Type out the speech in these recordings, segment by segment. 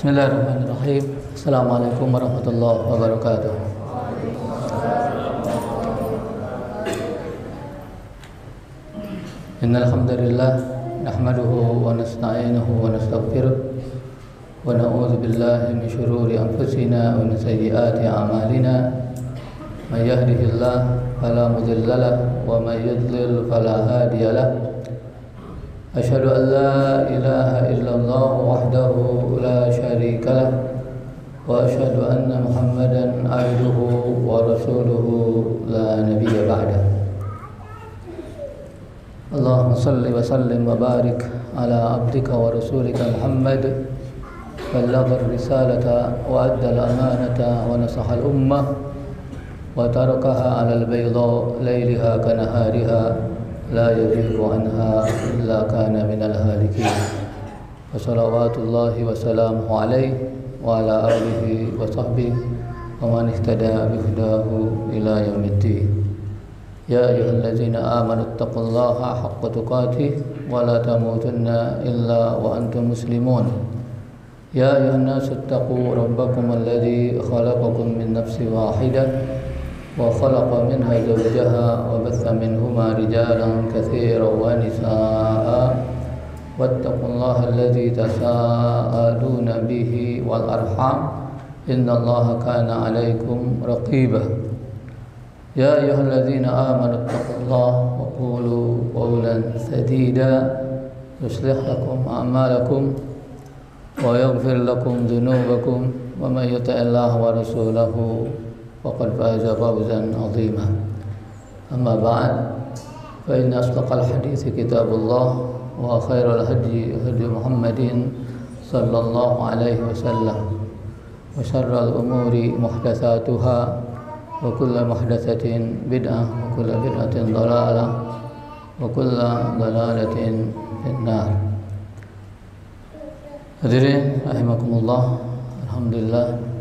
Bismillahirrahmanirrahim. Assalamualaikum warahmatullahi wabarakatuh. Innal hamdalillah nahmaduhu wa nasta'inuhu wa nastaghfiruh wa na'udzu billahi min shururi anfusina wa min sayyiati a'malina. May yahdihillahu fala mudilla lahu wa may yudlil fala hadiya lahu. Asyhadu an la ilaha illallah wahdahu la syarika lah wa asyhadu anna Muhammadan abduhu wa rasuluhu la nabiyya ba'dah. Allahumma salli wa sallim wa barik ala abdika wa rasulika Muhammad ballagha ar-risalata wa adda al-amanata wa nasaha al-ummah wa tarakaha 'ala al-bayda layliha ka nahariha la yazighu anha illa kana minal halikin. Wa salawatullahi wa salamuhu alaihi wa ala alihi wa sahbihi wa man ihtada bihudahu ila yaumiddin. Ya ayyuhallazina amanu taqullaha haqqa tuqatih wa la tamutunna illa wa antum muslimun. Ya ayyuhan nasu taqu rabbakum alladzi khalaqakum min nafsin wahidah وخلق منها زوجها وبث منهما رجالا كثيرا ونساء واتقوا الله الذي تساءلون به والأرحام إن الله كان عليكم رقيبا. يا أيها الذين آمنوا اتقوا الله وقولوا قولا سديدا يصلح لكم أعمالكم ويغفر لكم ذنوبكم ومن يطع الله ورسوله وقد فاز فوزا عظيما. أما بعد فإن أصدق الحديث كتاب الله وخير الهدي هدي محمد صلى الله عليه وسلم وشر الأمور محدثاتها وكل محدثة بدعة وكل بدعة ضلالة وكل ضلالة في النار. Hadirin rahimakumullah, alhamdulillah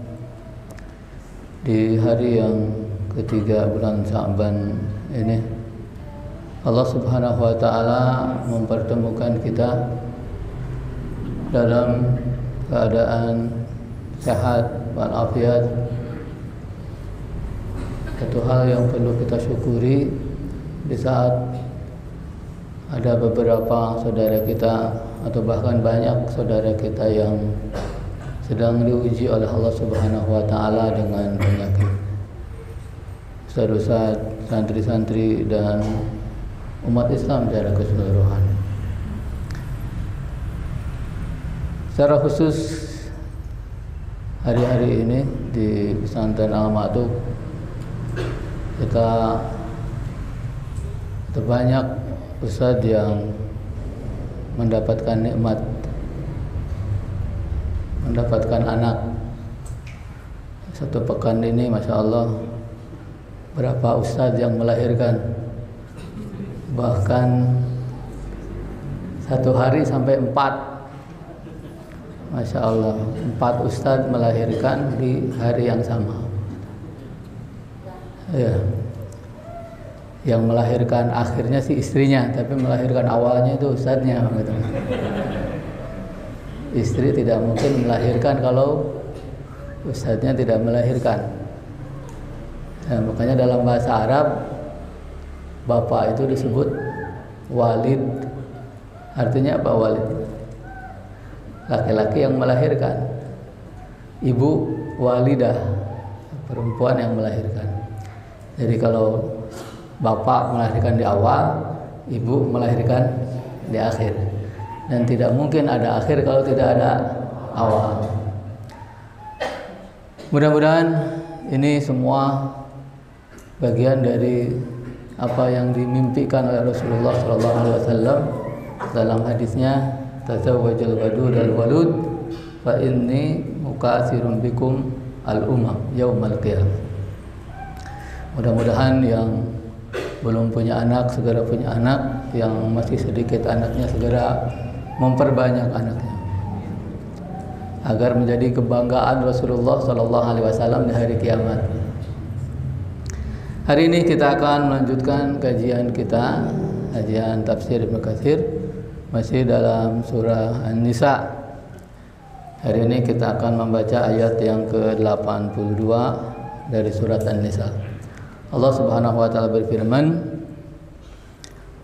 di hari yang ketiga bulan Sya'ban ini Allah Subhanahu wa taala mempertemukan kita dalam keadaan sehat walafiat. Satu hal yang perlu kita syukuri di saat ada beberapa saudara kita atau bahkan banyak saudara kita yang sedang diuji oleh Allah Subhanahu wa taala dengan penyakit. Ustaz-ustaz, santri-santri dan umat Islam secara keseluruhan. Secara khusus hari-hari ini di pesantren Al-Ma'tub kita banyak ustaz yang mendapatkan nikmat, mendapatkan anak. Satu pekan ini Masya Allah berapa ustadz yang melahirkan, bahkan satu hari sampai 4. Masya Allah, 4 ustadz melahirkan di hari yang sama ya. Yang melahirkan akhirnya sih istrinya, tapi melahirkan awalnya itu ustadznya gitu. Istri tidak mungkin melahirkan kalau ustadznya tidak melahirkan. Nah, makanya dalam bahasa Arab bapak itu disebut walid. Artinya apa walid? Laki-laki yang melahirkan. Ibu walidah, perempuan yang melahirkan. Jadi kalau bapak melahirkan di awal, ibu melahirkan di akhir. Dan tidak mungkin ada akhir kalau tidak ada awal. Mudah-mudahan ini semua bagian dari apa yang dimimpikan oleh Rasulullah SAW dalam hadisnya, tazawwajal wadud al walud fa inni mukatsirun bikum al umam yaumal qiyamah. Mudah-mudahan yang belum punya anak segera punya anak, yang masih sedikit anaknya segera memperbanyak anaknya agar menjadi kebanggaan Rasulullah SAW di hari kiamat. Hari ini kita akan melanjutkan kajian kita, kajian tafsir Ibnu Katsir, masih dalam surah An-Nisa. Hari ini kita akan membaca ayat yang ke-82 dari surat An-Nisa. Allah Subhanahu wa taala berfirman,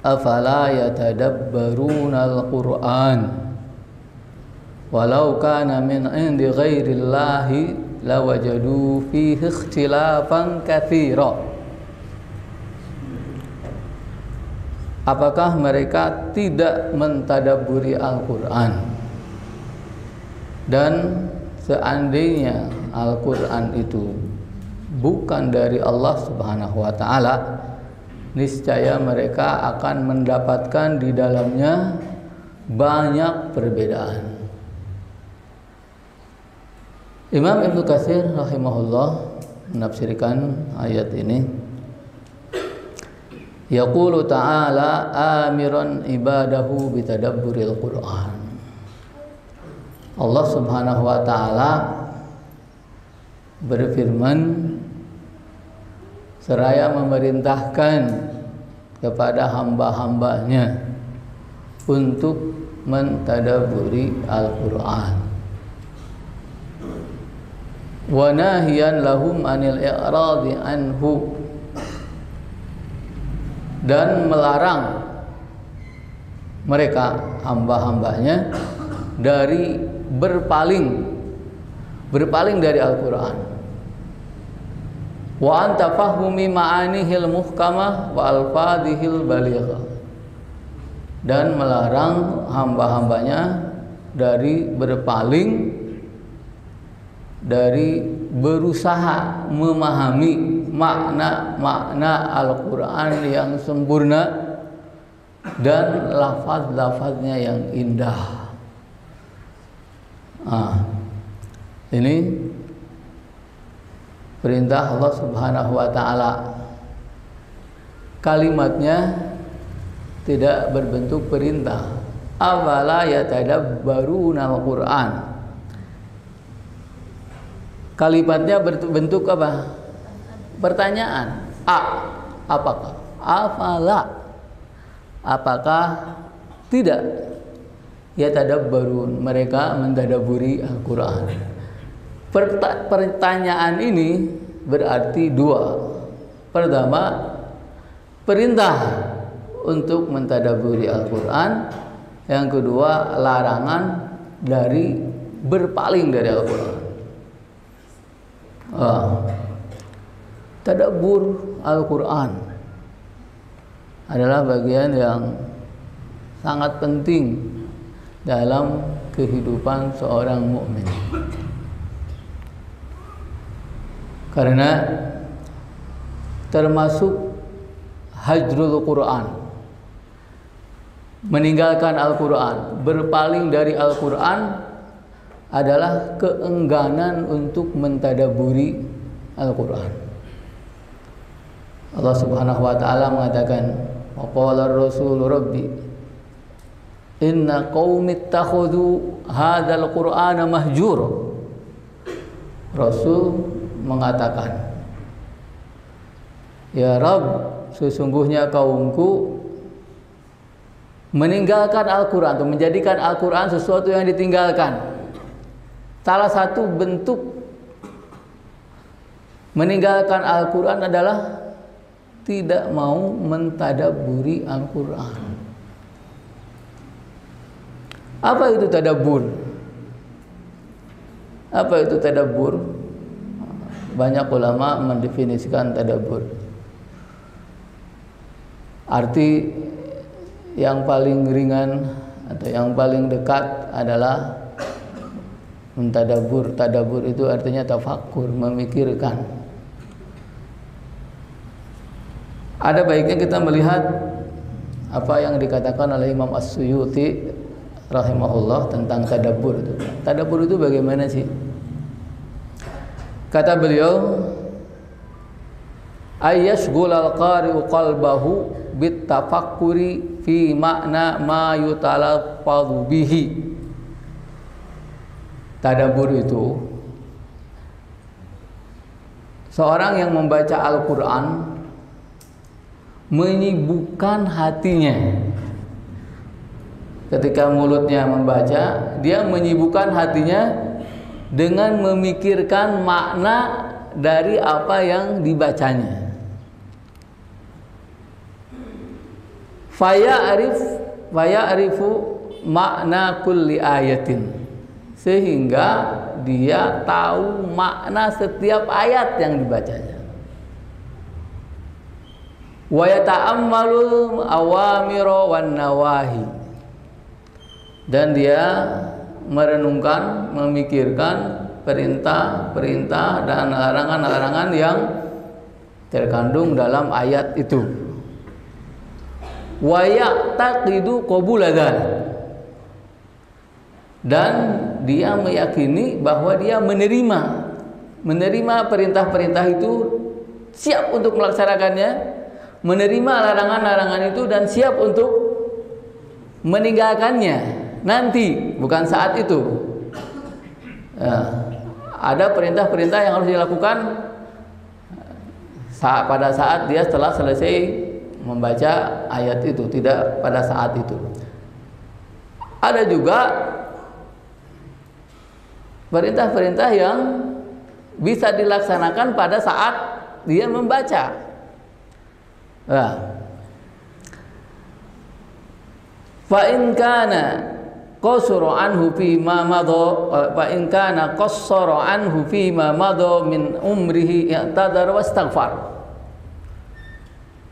"Afala yatadabbarunal Qur'an walau kana min 'indi ghairillahi lawajadu fihi ikhtilafan katsira." Apakah mereka tidak mentadabburi Al-Qur'an? Dan seandainya Al-Qur'an itu bukan dari Allah Subhanahu wa taala, niscaya mereka akan mendapatkan di dalamnya banyak perbedaan. Imam Ibnu Katsir rahimahullah menafsirkan ayat ini, yaqulu ta'ala amiran ibadahu bitadabburil Qur'an. Allah Subhanahu wa taala berfirman seraya memerintahkan kepada hamba-hambanya untuk mentadabburi Al-Qur'an. Wa nahiyan lahum anil i'radi anhu, dan melarang mereka hamba-hambanya dari berpaling dari Al-Qur'an. Wa anta fahumi ma'anihil muhkamah wa alfadhihil balighah, dan melarang hamba-hambanya dari berpaling dari berusaha memahami makna-makna Al-Qur'an yang sempurna dan lafaz-lafaznya yang indah. Ini perintah Allah Subhanahu wa taala. Kalimatnya tidak berbentuk perintah. Afala yatadabbarunal Qur'an. Kalimatnya berbentuk apa? Pertanyaan. Apakah? Afala. Apakah tidak yatadabbarun, mereka mentadabburi Al-Qur'an? Pertanyaan ini berarti dua. Pertama, perintah untuk mentadabburi Al-Qur'an. Yang kedua, larangan dari berpaling dari Al-Qur'an. Tadabbur Al-Qur'an adalah bagian yang sangat penting dalam kehidupan seorang mukmin. Karena termasuk hajrul Quran, meninggalkan Al-Quran, berpaling dari Al-Quran, adalah keengganan untuk mentadabburi Al-Quran. Allah Subhanahu wa taala mengatakan, wa qala ar-rasul rabbi inna qaumi ittakhadhu hadzal qur'ana mahjura. Rasul mengatakan, ya Rabb, sesungguhnya kaumku meninggalkan Al-Quran, atau menjadikan Al-Quran sesuatu yang ditinggalkan. Salah satu bentuk meninggalkan Al-Quran adalah tidak mau mentadabburi Al-Quran. Apa itu tadabbur? Apa itu tadabbur? Banyak ulama mendefinisikan tadabbur. Arti yang paling ringan atau yang paling dekat adalah mentadabbur. Tadabbur itu artinya tafakkur, memikirkan. Ada baiknya kita melihat apa yang dikatakan oleh Imam As-Suyuti rahimahullah tentang tadabbur itu. Tadabbur itu bagaimana sih? Kata beliau, ayyashghulal qari'u qalbahu bit tafakkuri fi makna ma yutalaffadhu bihi. Tadabbur itu seorang yang membaca Al-Quran menyibukkan hatinya. Ketika mulutnya membaca, dia menyibukkan hatinya dengan memikirkan makna dari apa yang dibacanya. Faya'rifu makna kulli ayatin, sehingga dia tahu makna setiap ayat yang dibacanya. Wa yata'ammalu awamira wan nawahi, dan dia merenungkan, memikirkan perintah-perintah dan larangan-larangan yang terkandung dalam ayat itu. Wa ya'taqidu qabula dzalik, dan dia meyakini bahwa dia menerima perintah-perintah itu, siap untuk melaksanakannya, menerima larangan-larangan itu, dan siap untuk meninggalkannya nanti, bukan saat itu. Ada perintah-perintah yang harus dilakukan pada saat dia setelah selesai membaca ayat itu, tidak pada saat itu. Ada juga perintah-perintah yang bisa dilaksanakan pada saat dia membaca. Fa in kana qasara anhu fi ma madha, fa in kana qassara anhu fi ma madha min umrihi i'tadar wastaghfar.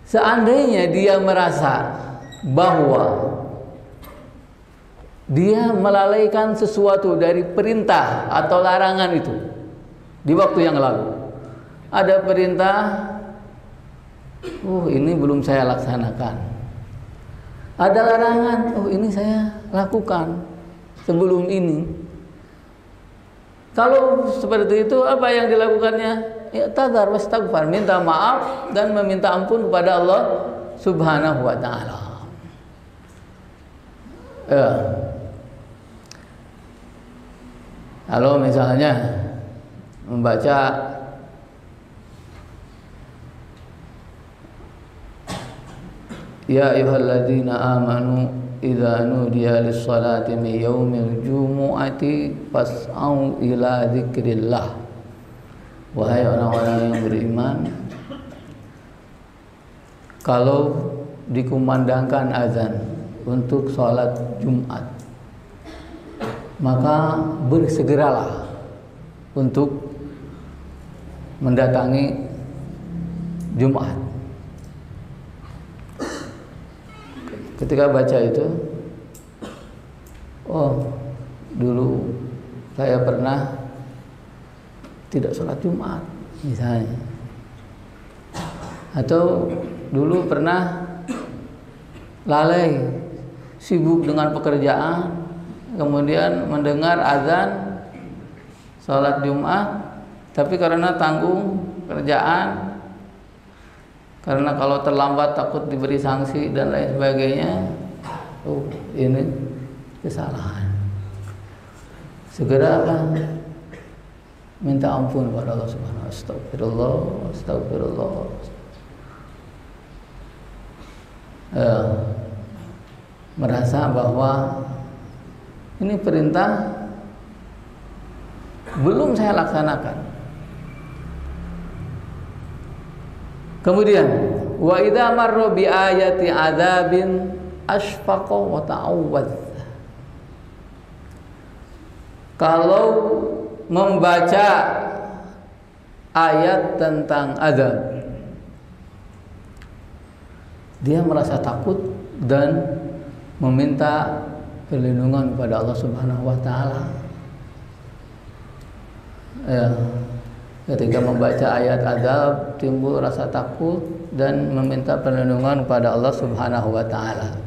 Seandainya dia merasa bahwa dia melalaikan sesuatu dari perintah atau larangan itu di waktu yang lalu, ada perintah, ini belum saya laksanakan. Ada larangan, ini saya lakukan sebelum ini. Kalau seperti itu, apa yang dilakukannya? I'tadzar wastaghfar, minta maaf dan meminta ampun kepada Allah Subhanahu wa taala. Kalau misalnya membaca ya ayyuhalladzina amanu idza nudiya lis-salati min yaumil jumu'ati fas'au ila dzikrillah. Wahai orang-orang yang beriman, kalau dikumandangkan azan untuk sholat Jumat, maka bersegeralah untuk mendatangi Jumat. Ketika baca itu, dulu saya pernah tidak sholat Jumat misalnya, atau dulu pernah lalai, sibuk dengan pekerjaan, kemudian mendengar azan sholat Jumat, tapi karena tanggung kerjaan, karena kalau terlambat takut diberi sanksi dan lain sebagainya, ini kesalahan. Segera minta ampun kepada Allah Subhanahu wa taala. Astagfirullah. Merasa bahwa ini perintah belum saya laksanakan. Kemudian wa idza marra bi ayati adzabin asfaqa wa ta'awwadz. Kalau membaca ayat tentang azab, dia merasa takut dan meminta perlindungan kepada Allah Subhanahu wa taala. Ketika membaca ayat azab, timbul rasa takut dan meminta perlindungan kepada Allah Subhanahu wa taala.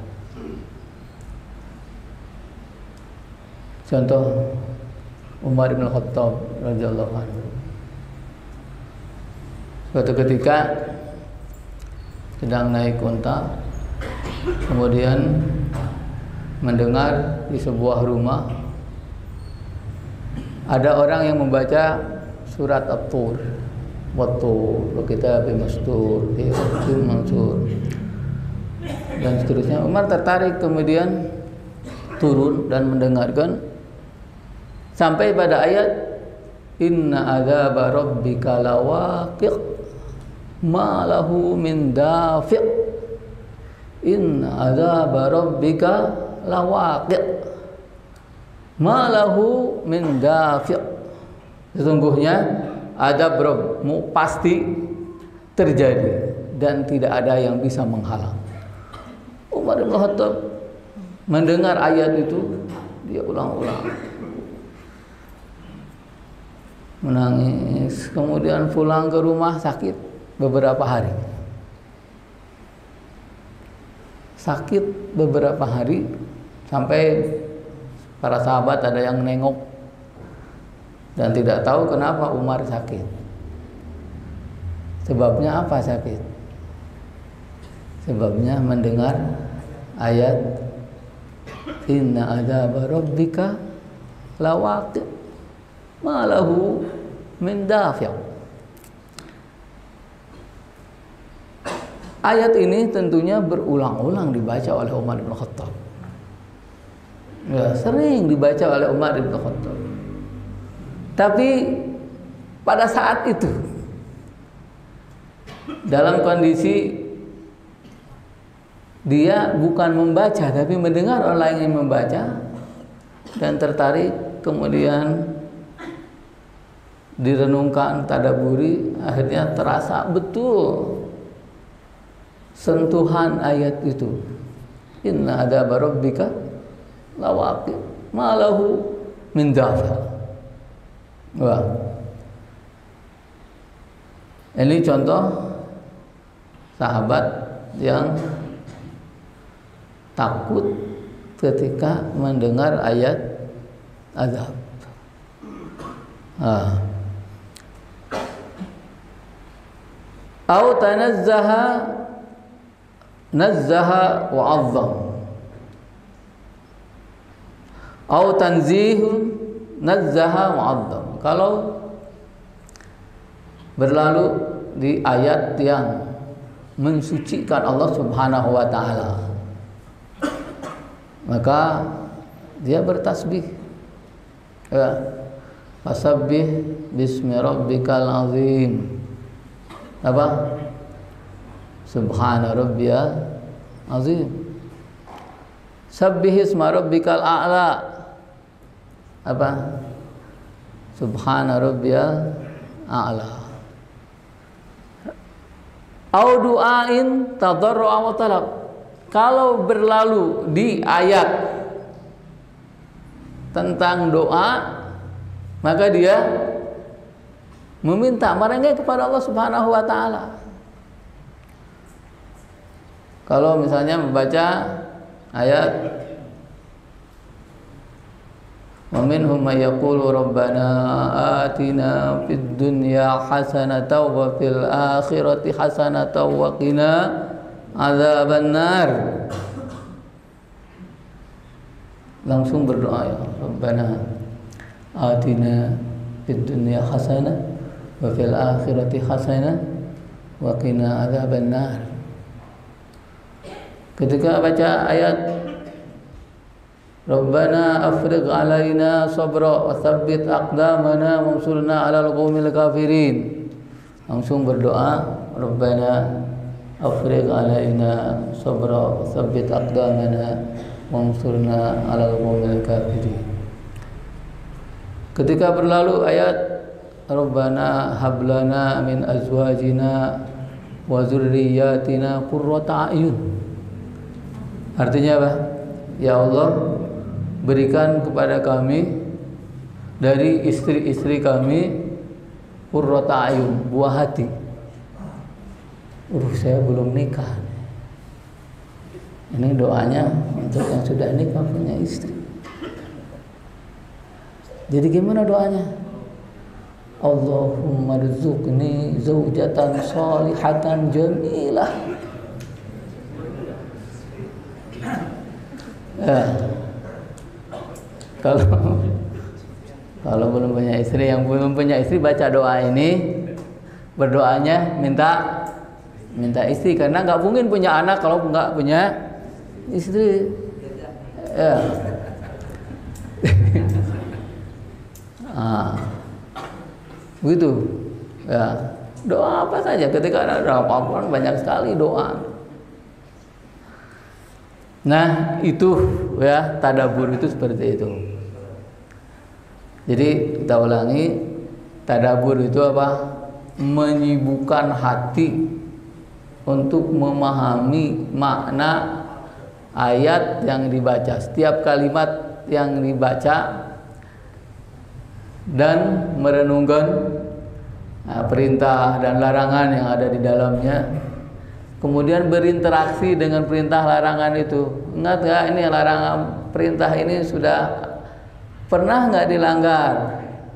Contoh Umar bin Khattab radhiyallahu anhu. Suatu ketika sedang naik unta, kemudian mendengar di sebuah rumah ada orang yang membaca surat At-Tur, Wat-Tur, Kitabim Mastur, Kitabim Mansur, dan seterusnya. Umar tertarik, kemudian turun dan mendengarkan sampai pada ayat inna adzaba rabbika lawaqi' ma lahu min dafi'. Inna adzaba rabbika lawaqi' ma lahu min dafi'. Sesungguhnya azab Rabbmu pasti terjadi dan tidak ada yang bisa menghalang. Umar bin Khattab mendengar ayat itu, dia ulang-ulang menangis, kemudian pulang ke rumah sakit beberapa hari. Sakit beberapa hari sampai para sahabat ada yang nengok dan tidak tahu kenapa Umar sakit. Sebabnya apa sakit? Sebabnya mendengar ayat inna adzaba rabbika lawaqi' ma lahu min dafi'. Ayat ini tentunya berulang-ulang dibaca oleh Umar bin Khattab. Ya, sering dibaca oleh Umar bin Khattab. Tapi pada saat itu dalam kondisi dia bukan membaca tapi mendengar orang lain yang membaca dan tertarik, kemudian direnungkan, tadaburi, akhirnya terasa betul sentuhan ayat itu. Inna adzaba rabbika lawaqi' ma lahu min dafi'. Wah. Ini contoh sahabat yang takut ketika mendengar ayat azab. Au tanazzaha nazzaha wa 'azzam. Au tanzihun nazzaha wa 'azzam. Kalau berlalu di ayat yang mensucikan Allah Subhanahu wa taala, maka dia bertasbih. Ya. Fasabbih bismi rabbikal azim. Apa? Subhana rabbiyal azim. Sabbih isma rabbikal a'la. Apa? Subhana rabbiyal a'la. Au du'ain tadarru'a wa talab. Kalau berlalu di ayat tentang doa, maka dia meminta, merengek kepada Allah Subhanahu wa taala. Kalau misalnya membaca ayat wa minhum may yaqulu rabbana atina fid dunya hasanatan wa fil akhirati hasanatan wa qina adzabannar. Langsung berdoa, ya Rabbana atina fid dunya hasanah wa fil akhirati hasanah wa qina adzabannar. Ketika baca ayat Rabbana afrigh alaina sabra wa tsabbit aqdamana wansurna 'alal qaumil kafirin, langsung berdoa Rabbana afrigh alaina sabra wa tsabbit aqdamana wansurna 'alal qaumil kafirin. Ketika berlalu ayat Rabbana hablana min azwajina wa dzurriyyatina qurrata a'yun. Artinya apa? Ya Allah, berikan kepada kami dari istri-istri kami qurrata a'yun, buah hati. Saya belum nikah. Ini doanya untuk yang sudah nikah punya istri. Jadi gimana doanya? Allahumma rzuqni zaujatan salihatan jamilah. Ya. Kalau belum punya istri, yang belum punya istri baca doa ini, berdoanya minta istri, karena nggak mungkin punya anak kalau nggak punya istri. Ya. Begitu. Ya. Doa apa saja ketika ada Al-Quran banyak sekali doa. Nah, itu ya tadabbur itu seperti itu. Jadi kita ulangi, tadabbur itu apa? Menyibukkan hati untuk memahami makna ayat yang dibaca, setiap kalimat yang dibaca, dan merenungkan perintah dan larangan yang ada di dalamnya. Kemudian berinteraksi dengan perintah larangan itu. Ingat nggak, ini larangan, perintah ini sudah pernah nggak dilanggar?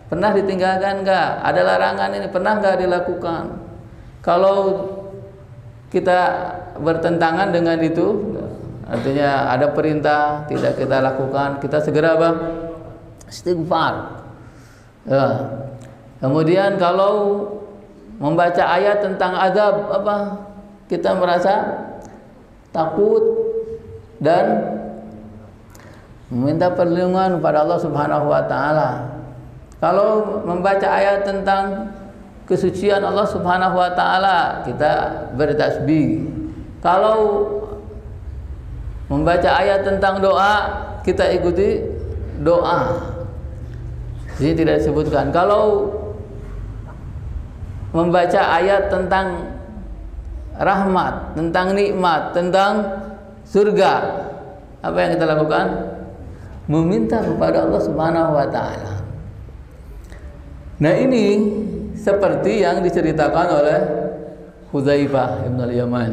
Pernah ditinggalkan nggak? Ada larangan ini pernah nggak dilakukan? Kalau kita bertentangan dengan itu, artinya ada perintah tidak kita lakukan, kita segera apa? Istighfar. Ya. Kemudian kalau membaca ayat tentang azab apa? Kita merasa takut dan meminta perlindungan kepada Allah Subhanahu wa taala. Kalau membaca ayat tentang kesucian Allah Subhanahu wa taala, kita bertasbih. Kalau membaca ayat tentang doa, kita ikuti doa. Ini tidak disebutkan. Kalau membaca ayat tentang rahmat, tentang nikmat, tentang surga, apa yang kita lakukan? Meminta kepada Allah Subhanahu wa taala. Nah, ini seperti yang diceritakan oleh Hudzaifah bin al-Yaman.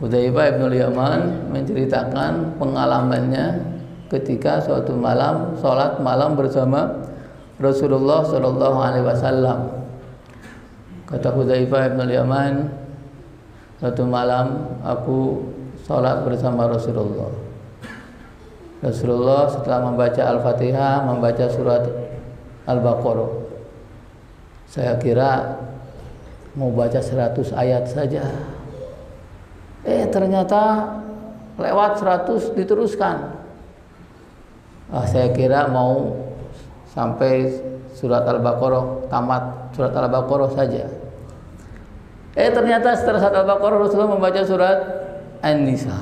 Hudzaifah bin al-Yaman menceritakan pengalamannya ketika suatu malam sholat malam bersama Rasulullah Shallallahu Alaihi Wasallam. Kata Hudzaifah bin al-Yaman, suatu malam aku sholat bersama Rasulullah. Rasulullah setelah membaca Al-Fatihah membaca surat Al-Baqarah. Saya kira mau baca 100 ayat saja. Ternyata lewat 100 diteruskan. Saya kira mau sampai surat Al-Baqarah, tamat surat Al-Baqarah saja. Ternyata setelah surat Al-Baqarah Rasulullah membaca surat An-Nisa.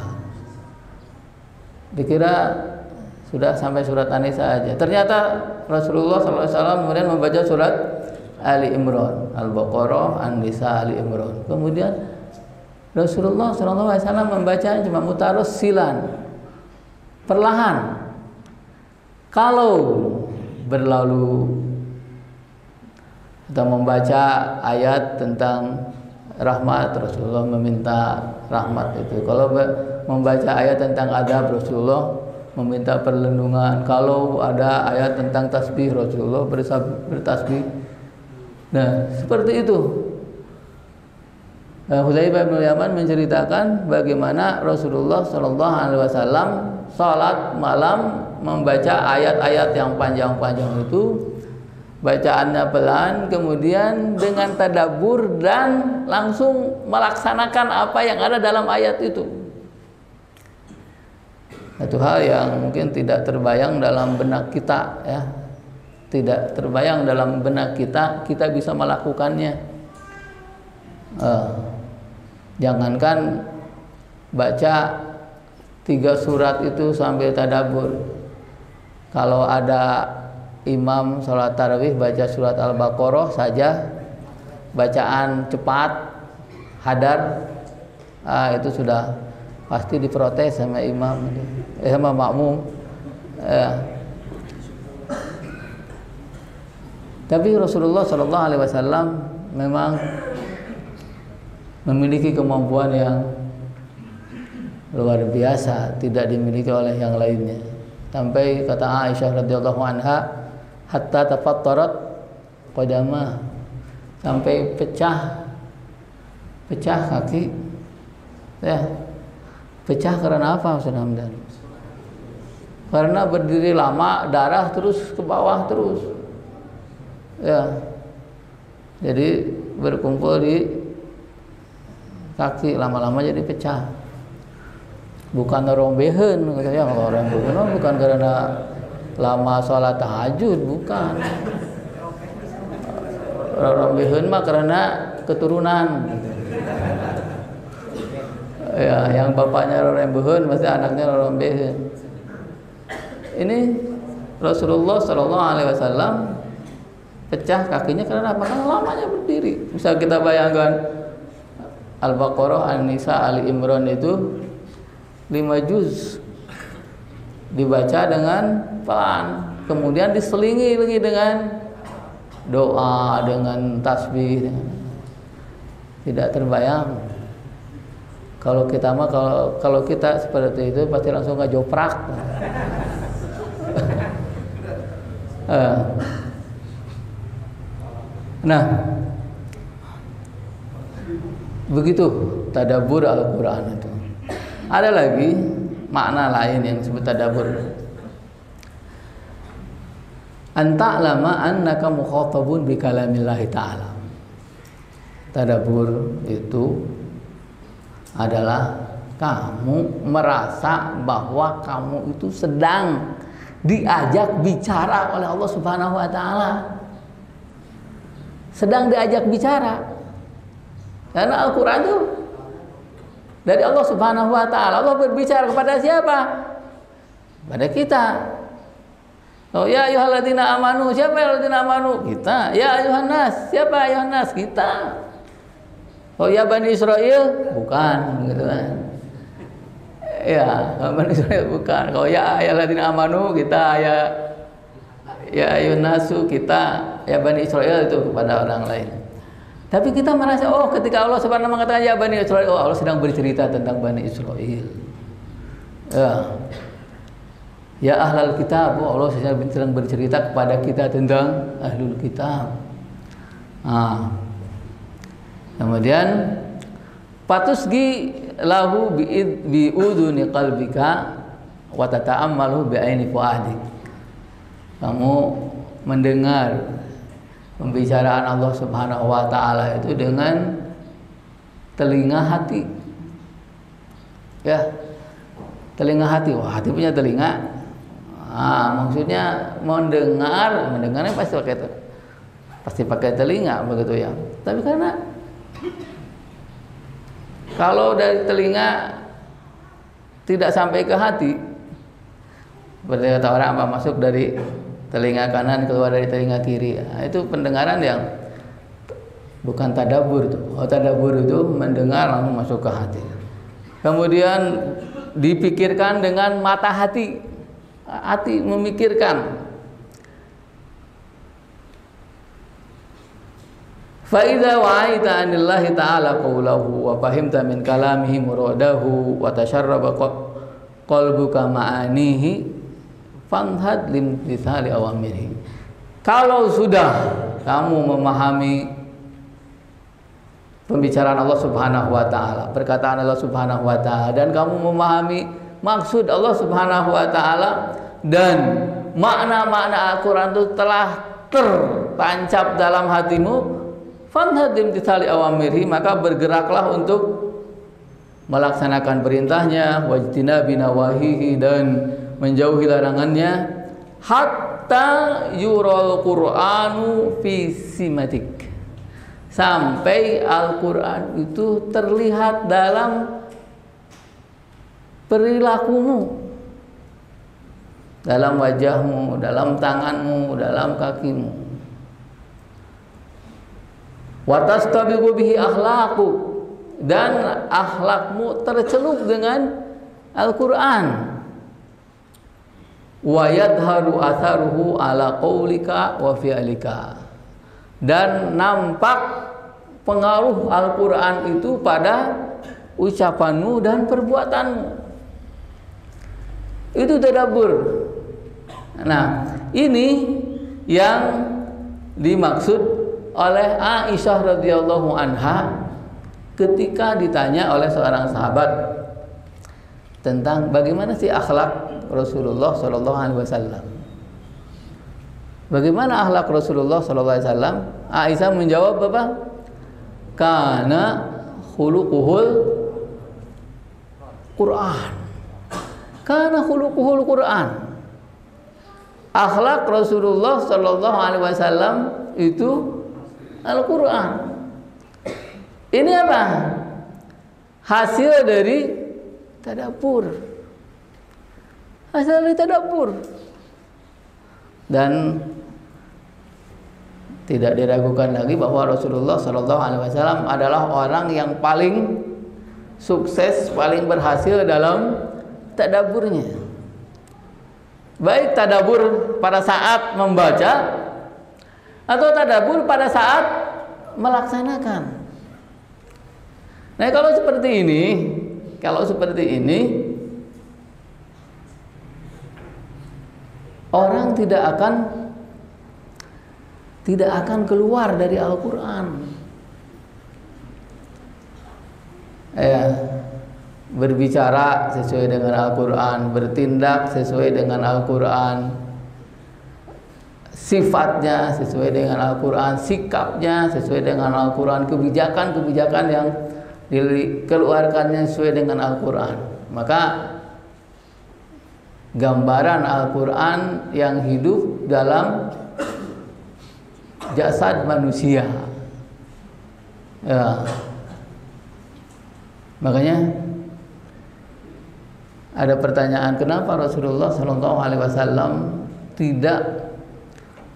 Dikira sudah sampai surat An-Nisa aja. Ternyata Rasulullah SAW kemudian membaca surat Ali Imran, Al-Baqarah, An-Nisa, Ali Imran. Kemudian Rasulullah SAW membaca cuma mutarossilan, perlahan. Kalau berlalu kita membaca ayat tentang rahmat, Rasulullah meminta rahmat itu. Kalau membaca ayat tentang adab, Rasulullah meminta perlindungan. Kalau ada ayat tentang tasbih, Rasulullah bertasbih. Nah, seperti itu. Hudzaifah bin Yaman menceritakan bagaimana Rasulullah Shallallahu Alaihi Wasallam salat malam membaca ayat-ayat yang panjang-panjang itu, bacaannya pelan, kemudian dengan tadabbur dan langsung melaksanakan apa yang ada dalam ayat itu. Satu hal yang mungkin tidak terbayang dalam benak kita, ya, tidak terbayang dalam benak kita bisa melakukannya. Jangankan baca 3 surat itu sambil tadabbur. Kalau ada imam sholat tarawih baca surat Al-Baqarah saja, bacaan cepat, hadar, itu sudah pasti diprotes sama imam, sama makmum. Tapi Rasulullah Shallallahu Alaihi Wasallam memang memiliki kemampuan yang luar biasa, tidak dimiliki oleh yang lainnya. Sampai kata Aisyah radhiyallahu anha, hatta tafattarat qadama, sampai pecah kaki. Ya. Pecah karena apa, Ustaz Hamdan? Karena berdiri lama, darah terus ke bawah terus. Ya. Jadi berkumpul di kaki, lama-lama jadi pecah. Bukan rombehen, katanya kalau rombehen bukan karena lama sholat tahajud, bukan. Rorombeheun mah karena keturunan. Ya, yang bapaknya rorombeheun pasti anaknya rorombeheun. Ini Rasulullah Shallallahu Alaihi Wasallam pecah kakinya karena apa? Karena lamanya berdiri. Misal kita bayangkan Al-Baqarah, An-Nisa, Ali Imran itu 5 juz dibaca dengan pelan, kemudian diselingi lagi dengan doa, dengan tasbih. Tidak terbayang. Kalau kita mah kalau kita seperti itu pasti langsung ngajoprak. Nah, begitu tadabbur Al-Quran itu. Ada lagi makna lain yang disebut tadabbur. Anta'lama annaka mukhatabun bi kalamillahi ta'ala. Tadabbur itu adalah kamu merasa bahwa kamu itu sedang diajak bicara oleh Allah Subhanahu wa taala. Sedang diajak bicara. Karena Al-Qur'an itu dari Allah Subhanahu wa taala. Allah berbicara kepada siapa? Pada kita. Oh ya ayyuhalladzina amanu, siapa alladzina amanu? Kita. Ya ayyuhan nas, siapa ayyuhan nas? Kita. Oh ya Bani Israil, bukan gitu kan. Ya, Bani Israil bukan. Kalau ya ayyuhalladzina amanu, kita ya ayyuhan nasu, kita. Ya Bani Israil itu kepada orang lain. Tapi kita merasa, oh ketika Allah Subhanahu wa taala mengatakan ya Bani Israil, oh Allah sedang bercerita tentang Bani Israil. Ya ahlul kitab, oh Allah sedang bercerita kepada kita tentang ahlul kitab. Kemudian patusgi lahu bi uduni qalbika wa tata'ammalu bi aini fuadik. Kamu mendengar pembicaraan Allah Subhanahu wa taala itu dengan telinga hati. Ya. Telinga hati. Wah, hati punya telinga. Maksudnya mendengarnya pasti pakai telinga begitu ya. Tapi karena kalau dari telinga tidak sampai ke hati, berarti kata orang apa masuk dari telinga kanan keluar dari telinga kiri. Itu pendengaran yang bukan tadabbur tuh. Tadabbur itu mendengar langsung masuk ke hati. Kemudian dipikirkan dengan mata hati. Hati memikirkan. Fa idza wa'aita anillahi ta'ala qawlahu wa fahimta min kalamihi muradahu wa tasharraba qalbuka ma'anihi fanhad limtithali awamirihi. Kalau sudah kamu memahami pembicaraan Allah Subhanahu wa taala, perkataan Allah Subhanahu wa taala, dan kamu memahami maksud Allah Subhanahu wa taala dan makna-makna Al-Qur'an itu telah tertancap dalam hatimu, fanhad limtithali awamirihi, maka bergeraklah untuk melaksanakan perintahnya, wajtinabi nawahihi, dan menjauhi larangannya, hatta yural Qur'anu fi simatik, sampai Al-Qur'an itu terlihat dalam perilakumu, dalam wajahmu, dalam tanganmu, dalam kakimu. Wa tastabiqu bihi akhlaqu, dan akhlakmu tercelup dengan Al-Qur'an. Wa yadharu atharuhu ala qaulika wa fi'lika, dan nampak pengaruh Al-Qur'an itu pada ucapanmu dan perbuatanmu. Itu tadabbur. Nah, ini yang dimaksud oleh Aisyah radhiyallahu anha ketika ditanya oleh seorang sahabat tentang bagaimana sih akhlak Rasulullah sallallahu alaihi wasallam. Bagaimana akhlak Rasulullah sallallahu alaihi wasallam? Aisyah menjawab apa? Kana khuluquhul Quran. Kana khuluquhul Quran. Akhlak Rasulullah sallallahu alaihi wasallam itu Al-Quran. Ini apa? Hasil dari tadabbur. Hasil dari tadabbur. Dan tidak diragukan lagi bahwa Rasulullah SAW adalah orang yang paling sukses, paling berhasil dalam tadabburnya. Baik tadabbur pada saat membaca atau tadabbur pada saat melaksanakan. Nah, kalau seperti ini, orang tidak akan keluar dari Al-Quran. Berbicara sesuai dengan Al-Quran, bertindak sesuai dengan Al-Quran, sifatnya sesuai dengan Al-Quran, sikapnya sesuai dengan Al-Quran, kebijakan-kebijakan yang dikeluarkannya sesuai dengan Al-Quran. Maka gambaran Al-Quran yang hidup dalam jasad manusia. Makanya ada pertanyaan, kenapa Rasulullah SAW tidak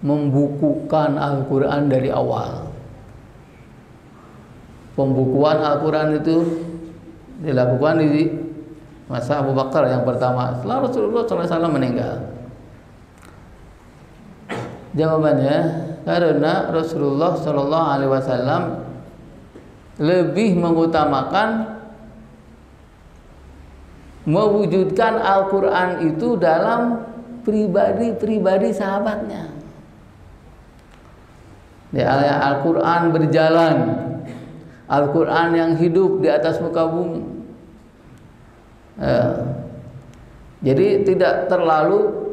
membukukan Al-Quran dari awal? Pembukuan Al-Quran itu dilakukan di masa Abu Bakar yang pertama setelah Rasulullah SAW meninggal. Jawabannya, karena Rasulullah SAW lebih mengutamakan mewujudkan Al-Quran itu dalam pribadi-pribadi sahabatnya. Al-Quran berjalan, Al-Quran yang hidup di atas muka bumi. Jadi tidak terlalu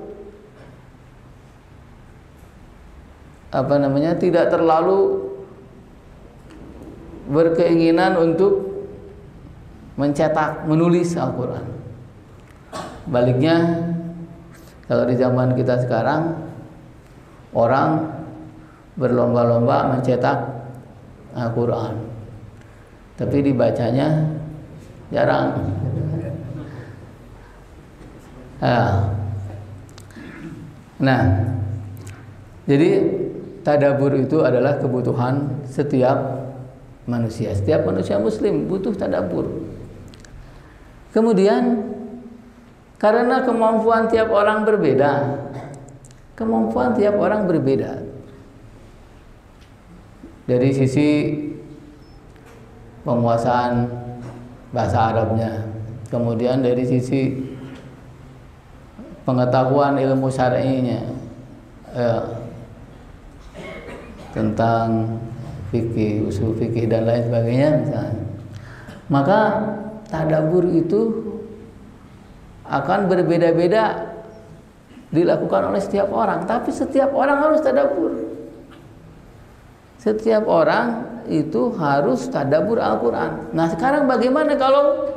tidak terlalu berkeinginan untuk mencetak, menulis Al-Quran. Baliknya, kalau di zaman kita sekarang, orang berlomba-lomba mencetak Al-Quran, tapi dibacanya jarang. Nah, jadi tadabbur itu adalah kebutuhan setiap manusia. Setiap manusia muslim butuh tadabbur. Kemudian karena kemampuan tiap orang berbeda. Dari sisi penguasaan bahasa Arabnya, kemudian dari sisi pengetahuan ilmu syar'inya, tentang fikih, usul fikih dan lain sebagainya misalnya. Maka tadabbur itu akan berbeda-beda dilakukan oleh setiap orang, tapi setiap orang harus tadabbur. Setiap orang itu harus tadabbur Al-Quran. Nah, sekarang bagaimana kalau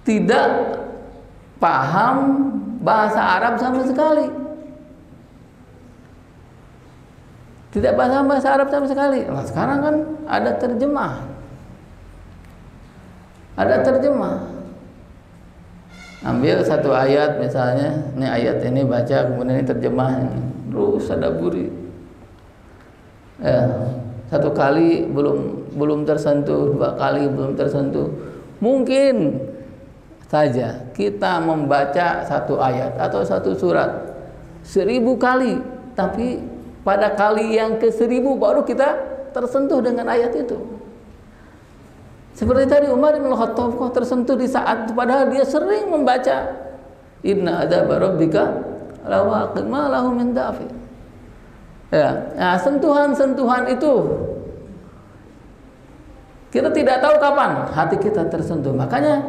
tidak paham bahasa Arab sama sekali? Tidak paham bahasa Arab sama sekali. Nah, sekarang kan ada terjemah. Ambil satu ayat misalnya, ini ayat ini baca, kemudian ini terjemah, terus tadabburi. Satu kali belum tersentuh, dua kali belum tersentuh. Mungkin saja kita membaca satu ayat atau satu surat 1000 kali, tapi pada kali yang ke-1000 baru kita tersentuh dengan ayat itu. Seperti tadi Umar bin Khattab kok tersentuh di saat padahal dia sering membaca inna adzaba rabbika lawaqi ma lahu min dafi. Nah, sentuhan-sentuhan itu kita tidak tahu kapan hati kita tersentuh. Makanya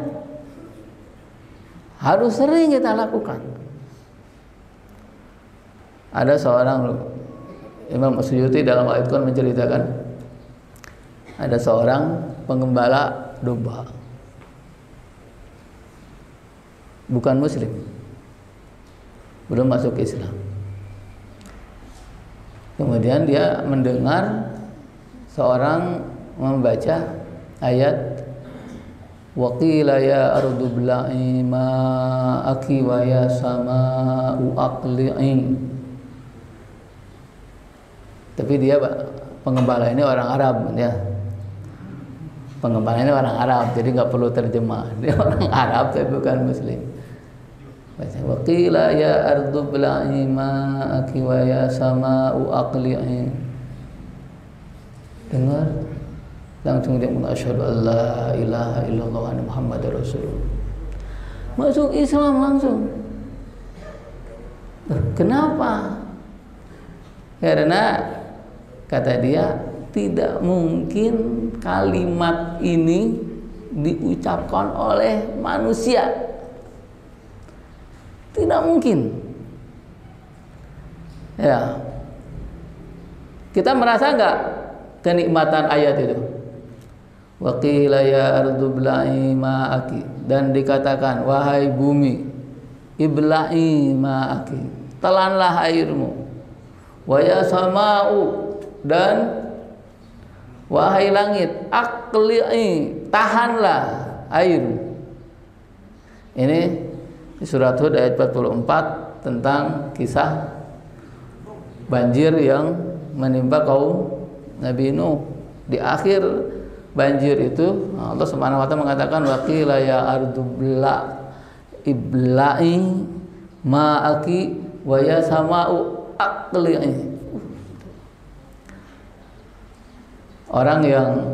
harus sering kita lakukan. Ada seorang Imam Suyuti dalam Al-Quran menceritakan ada seorang pengembala domba, bukan muslim, belum masuk Islam. Kemudian dia mendengar seorang membaca ayat wa qila ya ardu bla'i ma'aki wa ya sama'u aqli'i. Tapi dia pengembala ini orang Arab ya. Pengembala ini orang Arab, jadi nggak perlu terjemah. Dia orang Arab tapi bukan Muslim. Baca wa qila ya ardu bla'i ma'aki wa ya sama'u aqli'i. Dengar, langsung dia mengatakan asyhadu an la ilaha illallah wa anna muhammadar rasulullah. Masuk Islam langsung. Kenapa? Karena kata dia tidak mungkin kalimat ini diucapkan oleh manusia. Tidak mungkin. Ya. Kita merasa enggak kenikmatan ayat itu? Wa qila ya ardu bla'i ma'aki, dan dikatakan wahai bumi ibla'i ma'aki, telanlah airmu. Wa ya sama'u, dan wahai langit aqli'i, tahanlah air. Ini di surat Hud ayat 44 tentang kisah banjir yang menimpa kaum Nabi Nuh. Di akhir banjir itu Allah Subhanahu wa taala mengatakan wa qila ya ardu ibla'i ma'aki wa ya sama'u aqli'i. Orang yang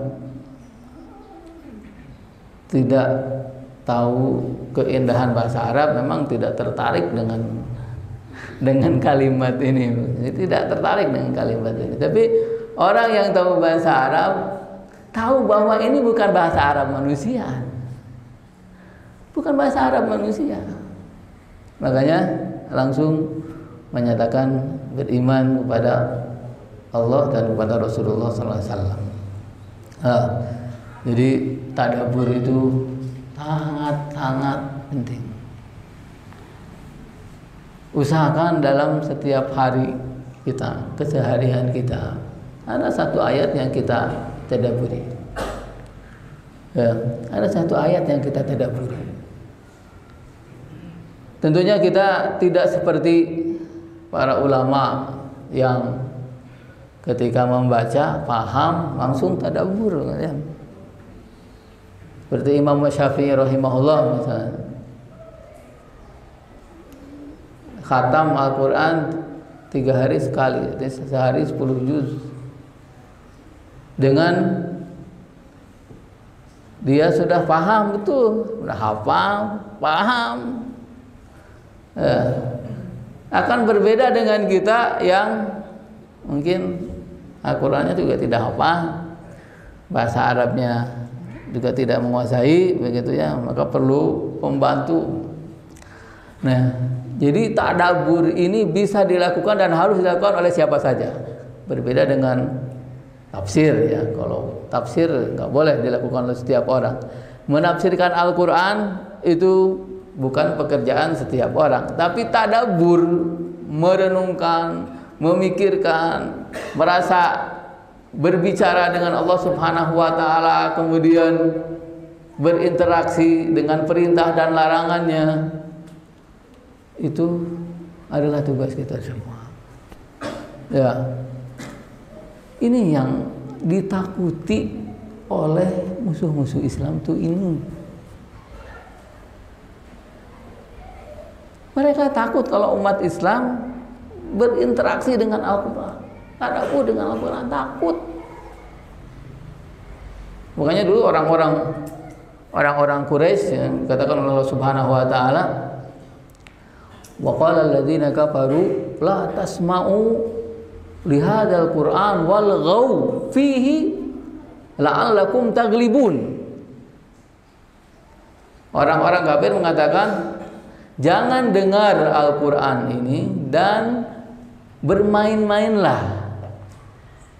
tidak tahu keindahan bahasa Arab memang tidak tertarik dengan kalimat ini. Tidak tertarik dengan kalimat ini. Tapi orang yang tahu bahasa Arab tahu bahwa ini bukan bahasa Arab manusia. Bukan bahasa Arab manusia. Makanya langsung menyatakan beriman kepada Allah dan kepada Rasulullah SAW. Jadi tadabbur itu sangat penting. Usahakan dalam setiap hari kita, keseharian kita, ada satu ayat yang kita tadabburi. Ya, ada satu ayat yang kita tadabburi. Tentunya kita tidak seperti para ulama yang ketika membaca paham langsung tadabbur ya. Seperti Imam Syafi'i rahimahullah misalnya, khatam Al-Quran 3 hari sekali, sehari 10 juz. Dengan dia sudah paham betul, sudah hafal, paham. Akan berbeda dengan kita yang mungkin Al-Qurannya juga tidak hafal, bahasa Arabnya juga tidak menguasai, begitu ya, maka perlu pembantu. Nah, jadi tadabbur ini bisa dilakukan dan harus dilakukan oleh siapa saja. Berbeda dengan tafsir ya. Kalau tafsir nggak boleh dilakukan oleh setiap orang. Menafsirkan Al-Quran itu bukan pekerjaan setiap orang. Tapi tadabbur, merenungkan, memikirkan, merasa berbicara dengan Allah Subhanahu wa taala, kemudian berinteraksi dengan perintah dan larangannya, itu adalah tugas kita semua. Ya. Ini yang ditakuti oleh musuh-musuh Islam tuh ini. Mereka takut kalau umat Islam berinteraksi dengan Al-Quran, tadabbur dengan Al-Quran, takut. Makanya dulu orang-orang Quraisy yang katakan oleh Allah Subhanahu wa taala, wa qala alladziina kafaru la tasma'u li hadzal Qur'an walghaw fihi la'allakum taghlibun. Orang-orang kafir mengatakan, jangan dengar Al-Quran ini dan bermain-mainlah.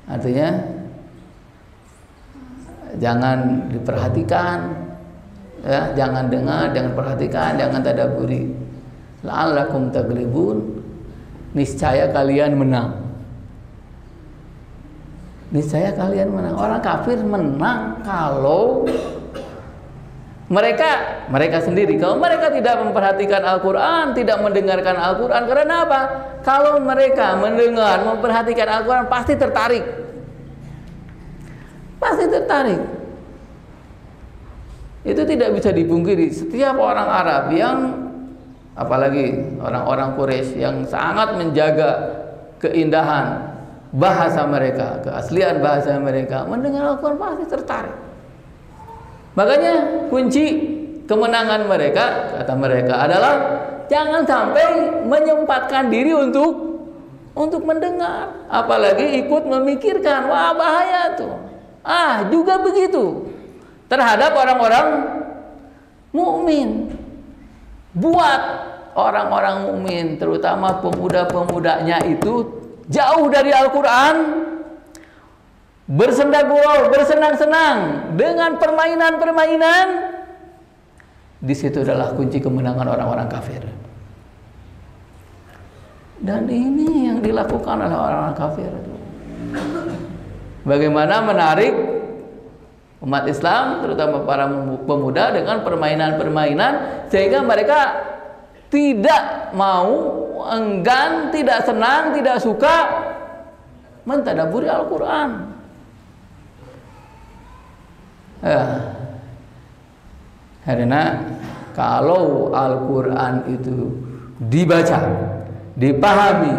Artinya jangan diperhatikan, ya, jangan dengar, jangan perhatikan, jangan tadabburi. La'allakum taghlibun, niscaya kalian menang. niscaya kalian menang. Orang kafir menang kalau mereka sendiri. Kalau mereka tidak memperhatikan Al-Quran, tidak mendengarkan Al-Quran, karena apa? Kalau mereka mendengar, memperhatikan Al-Quran, pasti tertarik. Pasti tertarik. Itu tidak bisa dipungkiri. Setiap orang Arab yang, apalagi orang-orang Quraisy yang sangat menjaga keindahan bahasa mereka, keaslian bahasa mereka, mendengar Al-Quran pasti tertarik. Makanya kunci kemenangan mereka, kata mereka, adalah jangan sampai menyempatkan diri untuk mendengar, apalagi ikut memikirkan. Wah, bahaya tuh. Juga begitu terhadap orang-orang mukmin. Buat orang-orang mukmin, terutama pemuda-pemudanya itu jauh dari Al-Quran, bersenda gurau, bersenang-senang dengan permainan-permainan. Di situ adalah kunci kemenangan orang-orang kafir. Dan ini yang dilakukan oleh orang-orang kafir. Bagaimana menarik umat Islam, terutama para pemuda, dengan permainan-permainan sehingga mereka tidak mau, enggan, tidak senang, tidak suka mentadabburi Al-Quran. Karena kalau Al-Quran itu dibaca, dipahami,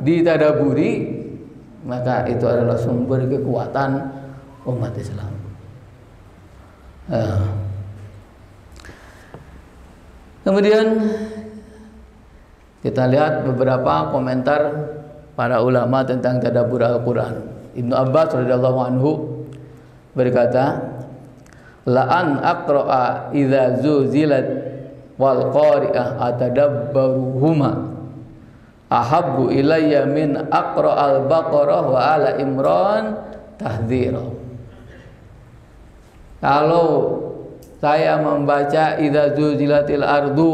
ditadaburi, maka itu adalah sumber kekuatan umat Islam. Kemudian kita lihat beberapa komentar para ulama tentang tadabbur Al-Quran. Ibnu Abbas radhiyallahu anhu berkata, la'an aqra'a idza zuzilat wal qari'ah atadabbaruhuma ahabbu ilayya min aqra'al baqarah wa ala imran tahdhira. Kalau saya membaca idza zuzilatil ardu,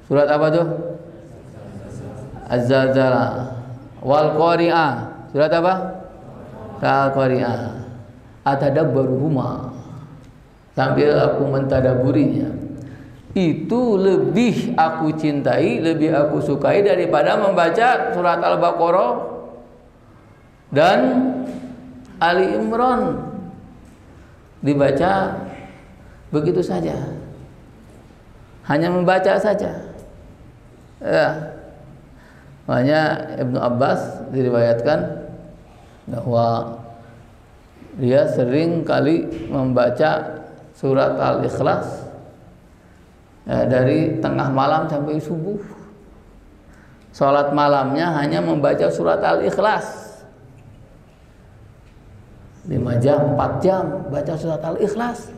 surat apa tuh? Az-Zalzalah. Wal qari'ah, surat apa? Al-Qari'ah. Atadabbaruhuma, sambil aku mentadaburinya, itu lebih aku cintai, lebih aku sukai daripada membaca surat Al-Baqarah dan Ali Imran dibaca begitu saja, hanya membaca saja. Makanya Ibnu Abbas diriwayatkan bahwa dia sering kali membaca surat Al-Ikhlas dari tengah malam sampai subuh. Salat malamnya hanya membaca surat Al-Ikhlas 5 jam, 4 jam baca surat Al-Ikhlas.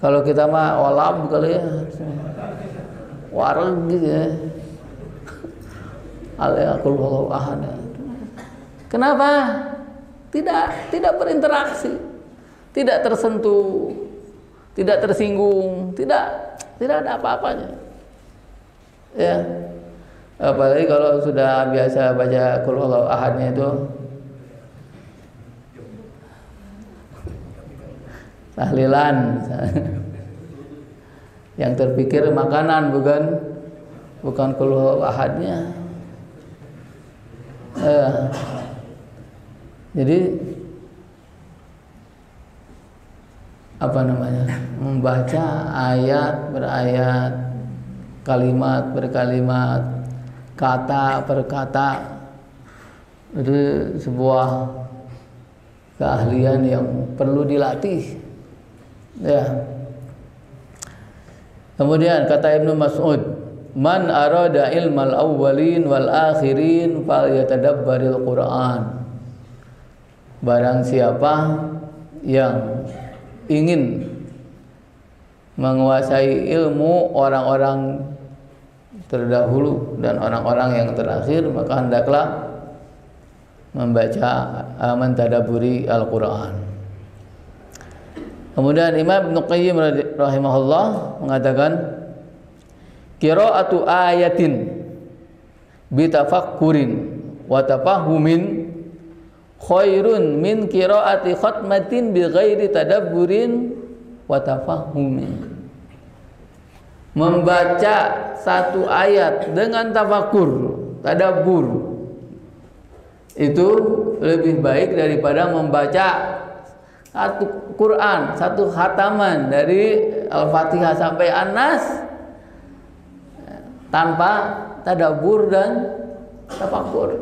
Kalau kita mah walab kali ya, wareg gitu ya. Al-Qul huwallahu ahad. Kenapa? Tidak berinteraksi, tidak tersentuh, tidak tersinggung, tidak ada apa-apanya. Ya. Apalagi kalau sudah biasa baca Qul huwallahu ahadnya itu tahlilan, yang terpikir makanan, bukan Qul huwallahu ahadnya. Jadi membaca ayat berayat, kalimat berkalimat, kata per kata, itu sebuah keahlian yang perlu dilatih. Ya. Kemudian kata Ibnu Mas'ud, man arada ilmal awwalin wal akhirin falyatadabbaril Qur'an. Barang siapa yang ingin menguasai ilmu orang-orang terdahulu dan orang-orang yang terakhir, maka hendaklah membaca, mentadabburi Al-Quran. Kemudian Imam Ibnu Qayyim rahimahullah mengatakan, qira'atu ayatin bitafakkurin wa tafahumin khairun min qiraati khatmatin bi ghairi tadabburin wa tafahumin. Membaca satu ayat dengan tafakur, tadabbur, itu lebih baik daripada membaca satu Quran, satu khataman dari Al-Fatihah sampai An-Nas tanpa tadabbur dan tafakur.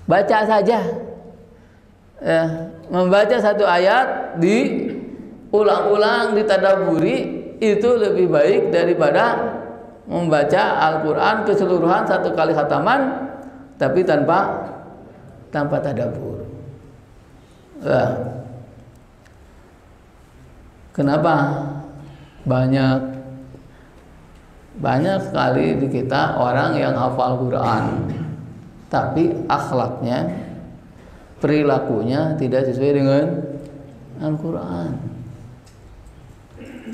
Baca saja, membaca satu ayat diulang-ulang, ditadaburi, itu lebih baik daripada membaca Al-Quran keseluruhan satu kali khataman tapi tanpa tadabbur. Kenapa banyak sekali di kita orang yang hafal Quran tapi akhlaknya, perilakunya tidak sesuai dengan Al-Quran.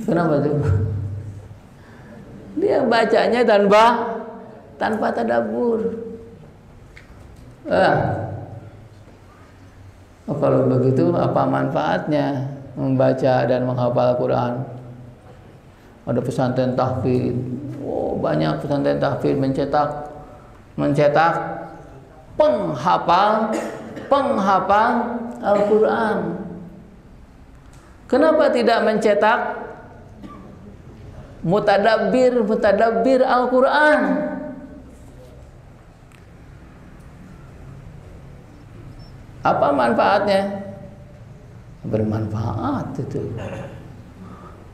Kenapa tuh? Dia bacanya tanpa tadabbur. Kalau begitu apa manfaatnya membaca dan menghafal Quran? Ada pesantren tahfidz. Banyak pesantren tahfidz mencetak penghafal Al-Quran. Kenapa tidak mencetak mutadabbir Al-Quran? Apa manfaatnya? Bermanfaat itu.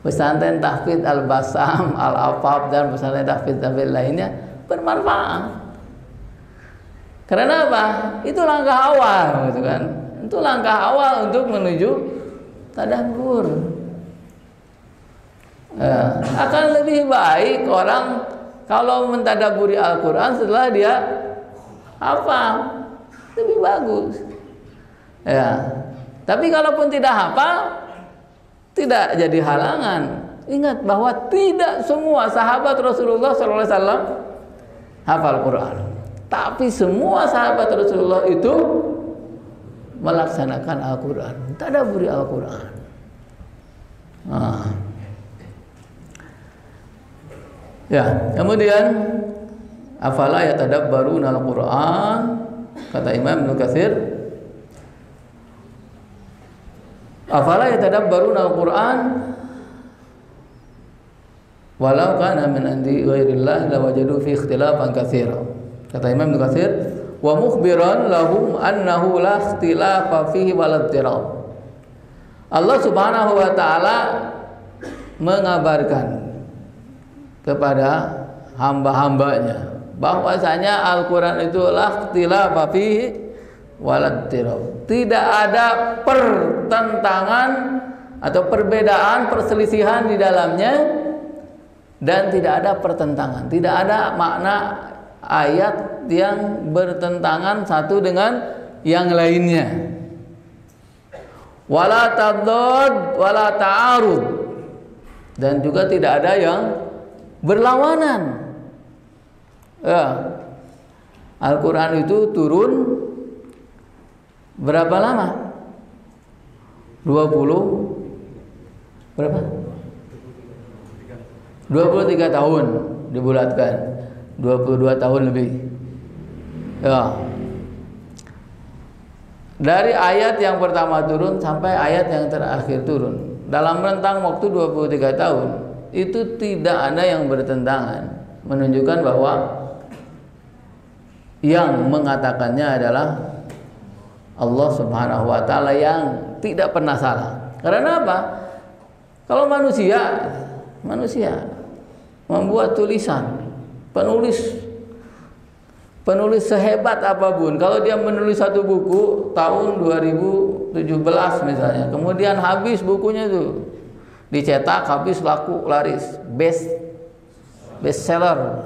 Pesantren tahfidz Al-Basam, Al-Afaf dan pesantren tahfidz lainnya bermanfaat. Karena apa? Itu langkah awal, gitu kan? Itu langkah awal untuk menuju tadabbur. Akan lebih baik orang kalau mentadabburi Al-Quran setelah dia hafal, lebih bagus. Tapi kalaupun tidak hafal, tidak jadi halangan. Ingat bahwa tidak semua sahabat Rasulullah SAW hafal Quran, tapi semua sahabat Rasulullah itu melaksanakan Al-Quran, tadabburi Al-Quran. Kemudian afala yatadabbaruna al-Quran, kata Imam Ibnu Katsir, afala yatadabbaruna al-Quran walau kana min indi ghairillah lawajadu fi ikhtilafan katsira. Kata Imam Ibnu Katsir, wa mukhbiran lahum annahu la ikhtilafa fihi wal ittirab. Allah Subhanahu wa taala mengabarkan kepada hamba-hambanya bahwasanya Al-Quran itu la ikhtilafa fihi wal ittirab. Tidak ada pertentangan atau perbedaan, perselisihan di dalamnya, dan tidak ada pertentangan, tidak ada makna ayat yang bertentangan satu dengan yang lainnya. Wala tadad wala ta'arud, dan juga tidak ada yang berlawanan. Al-Quran itu turun berapa lama? 23 tahun dibulatkan, 22 tahun lebih. Dari ayat yang pertama turun sampai ayat yang terakhir turun, dalam rentang waktu 23 tahun, itu tidak ada yang bertentangan, menunjukkan bahwa yang mengatakannya adalah Allah Subhanahu wa taala yang tidak pernah salah. Karena apa? Kalau manusia membuat tulisan, penulis sehebat apapun, kalau dia menulis satu buku tahun 2017 misalnya, kemudian habis bukunya itu, dicetak, habis, laku, laris, best seller.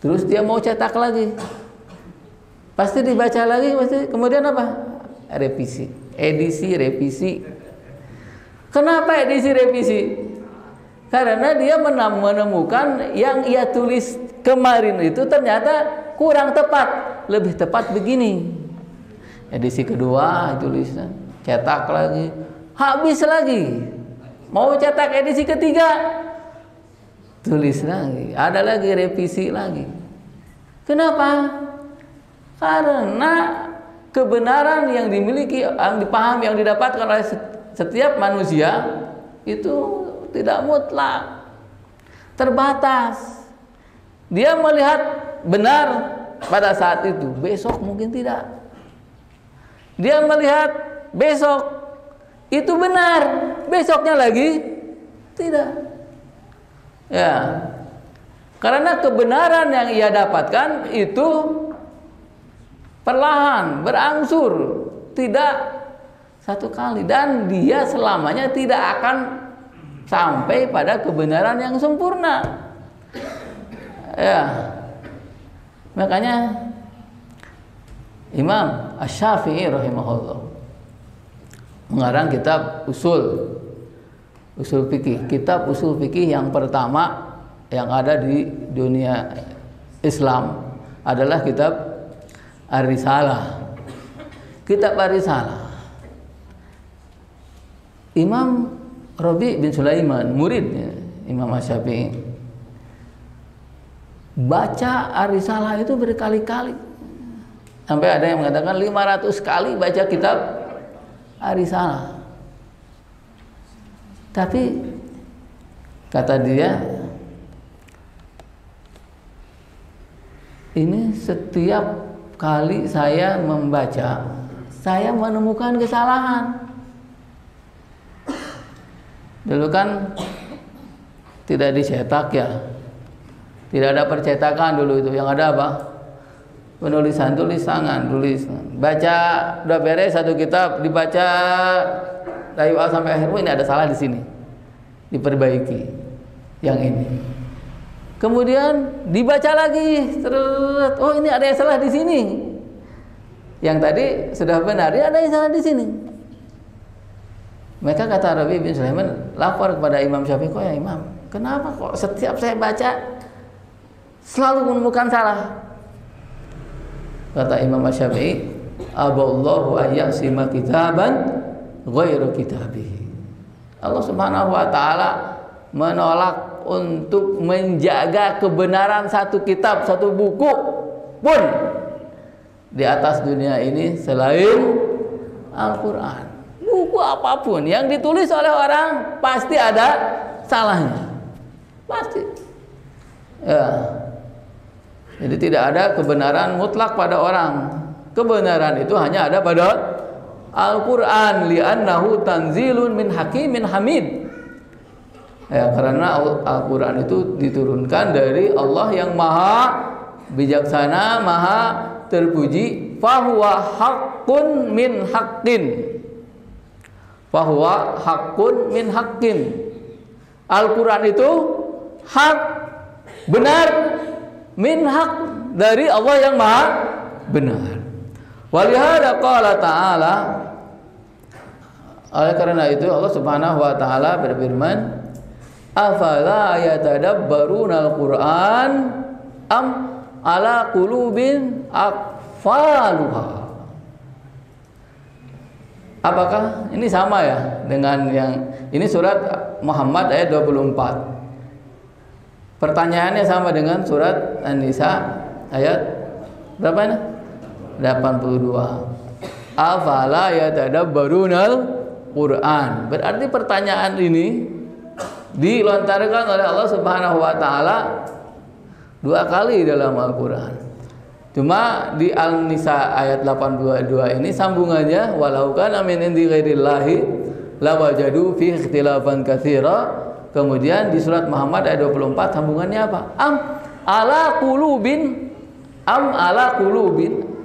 Terus dia mau cetak lagi, pasti dibaca lagi, kemudian apa? Edisi revisi. Kenapa edisi revisi? Karena dia menemukan yang ia tulis kemarin itu ternyata kurang tepat, lebih tepat begini. Edisi kedua tulisan, cetak lagi, habis lagi. Mau cetak edisi ketiga, tulis lagi, ada lagi revisi lagi. Kenapa? Karena kebenaran yang dimiliki, yang dipahami, yang didapatkan oleh setiap manusia itu tidak mutlak, terbatas. Dia melihat benar pada saat itu, besok mungkin tidak. Dia melihat besok itu benar, besoknya lagi tidak. Ya, karena kebenaran yang ia dapatkan itu perlahan, berangsur, tidak satu kali, dan dia selamanya tidak akan sampai pada kebenaran yang sempurna. Ya, makanya Imam Asy-Syafi'i rahimahullah mengarang kitab usul fikih. Kitab usul fikih yang pertama yang ada di dunia Islam adalah kitab Ar-Risalah. Kitab Ar-Risalah. Imam Rabi' bin Sulaiman, muridnya Imam Asy-Syafi'i, baca Ar-Risalah itu berkali-kali. Sampai ada yang mengatakan 500 kali baca kitab Ar-Risalah. Tapi kata dia, ini setiap kali saya membaca, saya menemukan kesalahan. Dulu kan tidak dicetak ya, tidak ada percetakan dulu itu. Yang ada apa? Penulisan, tulis tangan, tulis. Baca, udah beres satu kitab, dibaca dari awal sampai akhir. Oh, ini ada salah di sini, diperbaiki. Yang ini. Kemudian dibaca lagi, oh ini ada yang salah di sini. Yang tadi sudah benar, ya ada yang salah di sini. Maka kata Rabi' bin Sulaiman lapor kepada Imam Syafi'i, kok ya Imam, kenapa kok setiap saya baca selalu menemukan salah? Kata Imam Syafi'i, aballahu ayyasima kitaban ghairu kitabihi. Allah Subhanahu wa taala menolak untuk menjaga kebenaran satu kitab, satu buku pun di atas dunia ini selain Al-Quran. Buku apapun yang ditulis oleh orang pasti ada salahnya, pasti. Ya. Jadi tidak ada kebenaran mutlak pada orang. Kebenaran itu hanya ada pada Al-Quran, li'annahu tanzilun min hakimin hamid. Ya, karena Al-Quran itu diturunkan dari Allah yang maha bijaksana, maha terpuji. Fahuwa haqqun min haqqin. Fahuwa haqqun min haqqin. Al-Quran itu hak, benar, min haq, dari Allah yang maha benar. Walihada qala ta'ala, oleh karena itu Allah Subhanahu wa taala berfirman, afala yatadabbaruna al-Qur'an am ala qulubin aqfaluha. Apakah ini sama ya dengan yang ini surat Muhammad ayat 24. Pertanyaannya sama dengan surat An-Nisa ayat berapa ini? 82. Afala yatadabbarunal Qur'an. Berarti pertanyaan ini dilontarkan oleh Allah Subhanahu wa taala 2 kali dalam Al-Qur'an. Cuma di An-Nisa ayat 82 ini sambungannya, walau kana min indi ghairillahi lawajadu fi ikhtilafan katsira. Kemudian di surat Muhammad ayat 24 sambungannya apa? Am ala qulubin, am ala qulubin.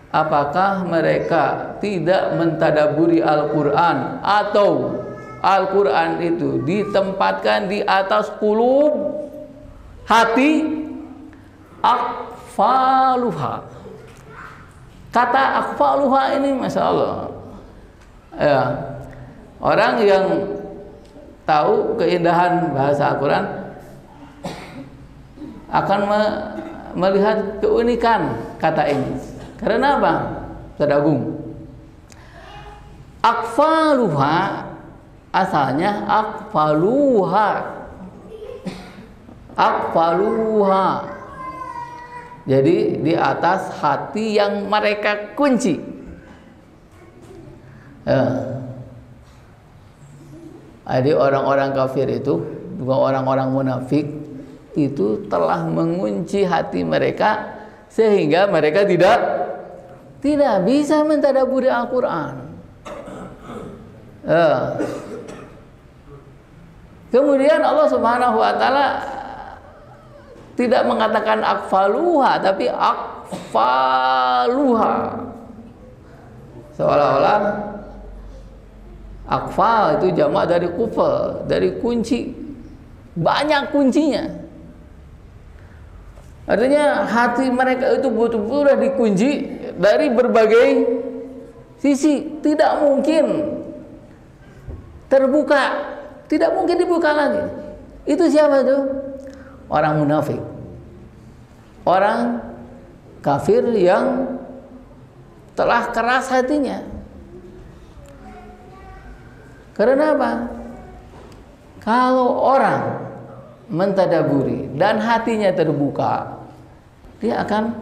Apakah mereka tidak mentadaburi Al-Qur'an, atau Al-Quran itu ditempatkan di atas qulub, hati, akfaluha. Kata akfaluha ini Masya Allah ya, orang yang tahu keindahan bahasa Al-Quran akan melihat keunikan kata ini. Karena apa? Ustaz Agung, akfaluha asalnya akfaluha. Jadi di atas hati yang mereka kunci. Jadi orang-orang kafir itu, juga orang-orang munafik itu telah mengunci hati mereka sehingga mereka tidak bisa mentadabburi Al-Qur'an. Kemudian Allah Subhanahu wa taala tidak mengatakan akfaluha tapi akfaluha. Seolah-olah akfal itu jamak dari kufal, dari kunci. Banyak kuncinya. Artinya hati mereka itu betul-betul sudah dikunci dari berbagai sisi. Tidak mungkin terbuka, tidak mungkin dibuka lagi. Itu siapa itu? Orang munafik, orang kafir yang telah keras hatinya. Karena apa? Kalau orang mentadaburi dan hatinya terbuka, dia akan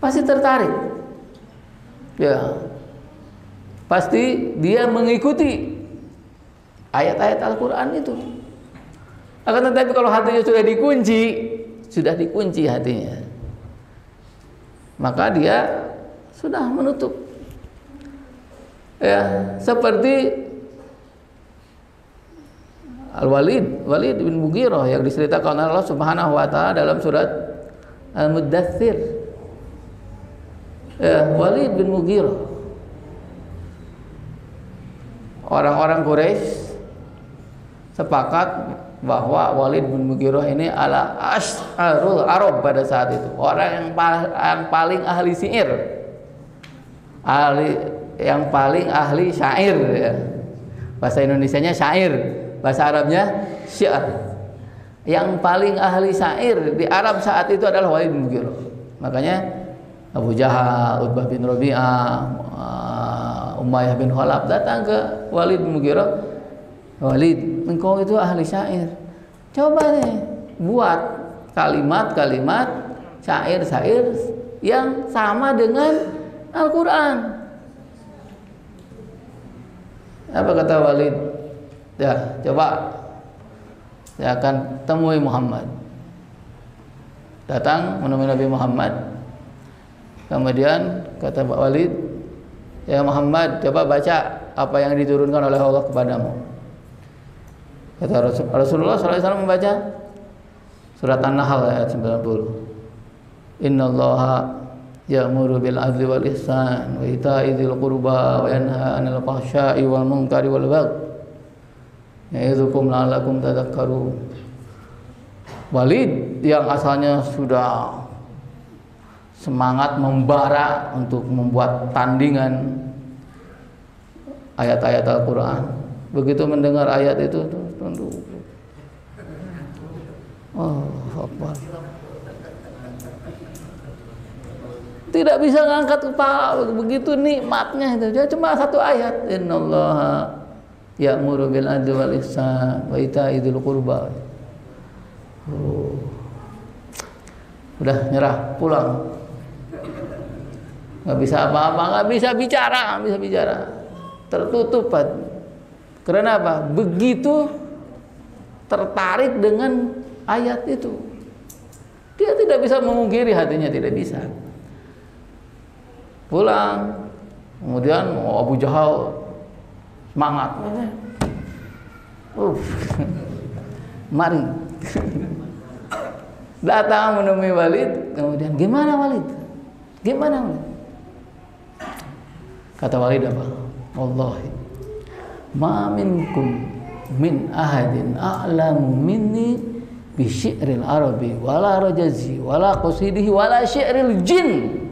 pasti tertarik. Ya, pasti dia mengikuti ayat-ayat Al-Quran itu. Akan tetapi kalau hatinya sudah dikunci hatinya, maka dia sudah menutup. Ya, seperti Walid bin Mughirah yang diceritakan Allah Subhanahu wa taala dalam surat Al-Muddatsir. Ya, Walid bin Mughirah. Orang-orang Quraisy sepakat bahwa Walid bin Mughirah ini adalah asy'arul Arab pada saat itu, orang yang paling ahli syair, yang paling ahli syair, ya. Bahasa Indonesianya syair, bahasa Arabnya syair. Yang paling ahli syair di Arab saat itu adalah Walid bin Mughirah. Makanya Abu Jahal, Utbah bin Rabi'ah, Umayyah bin Khalaf datang ke Walid bin Mughirah. Walid, engkau itu ahli syair. Coba nih buat kalimat-kalimat syair-syair yang sama dengan Al-Quran. Apa kata Walid? Ya, coba saya akan temui Muhammad. Datang menemui Nabi Muhammad. Kemudian kata Pak Walid, ya Muhammad, coba baca apa yang diturunkan oleh Allah kepadamu. Kata Rasulullah SAW membaca surat An-Nahl ayat 90. Innallaha ya'muru bil 'adli wal ihsan wa ita'i dzil qurba wa yanha 'anil fahsya'i wal munkari wal baghi ya'idzukum la'allakum tadhakkarun. Walid yang asalnya sudah semangat membara untuk membuat tandingan ayat-ayat Al-Quran, begitu mendengar ayat itu tunduk. Oh, Akbar. Tidak bisa ngangkat kepala, begitu nikmatnya itu. Dia cuma satu ayat. Innallaha ya'muru bil 'adli wal ihsan wa ita'i dzil qurba. Udah nyerah, pulang. Nggak bisa apa-apa, nggak bisa bicara, tertutup. Karena apa? Begitu tertarik dengan ayat itu, dia tidak bisa memungkiri, hatinya tidak bisa. Pulang, kemudian Abu Jahal semangat, mari. Datang menemui Walid, kemudian gimana Walid? Kata Walid apa? Wallahi ma minkum min ahadin a'lamu minni bi syi'ril arabi wala rajazi wala qasidihi wala syi'ril jin.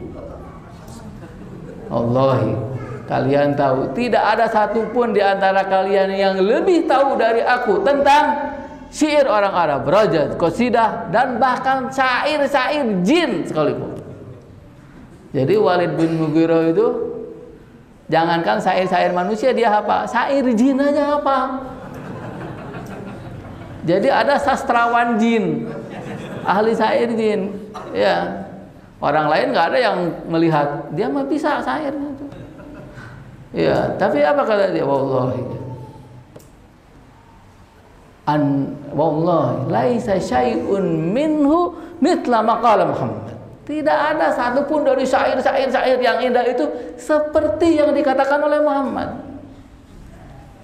Wallahi, kalian tahu tidak ada satupun di antara kalian yang lebih tahu dari aku tentang syair orang Arab, rajaz, qasidah, dan bahkan syair-syair jin sekalipun. Jadi Walid bin Mughirah itu jangankan syair-syair manusia dia hafal, syair jin aja hafal. Jadi ada sastrawan jin, ahli syair jin, ya. Orang lain nggak ada yang melihat, dia mah bisa syairnya itu. Ya, tapi apa kata dia? Wallahi, wallahi, laisa syai'un minhu mithla maqala Muhammad. Tidak ada satupun dari syair-syair yang indah itu seperti yang dikatakan oleh Muhammad.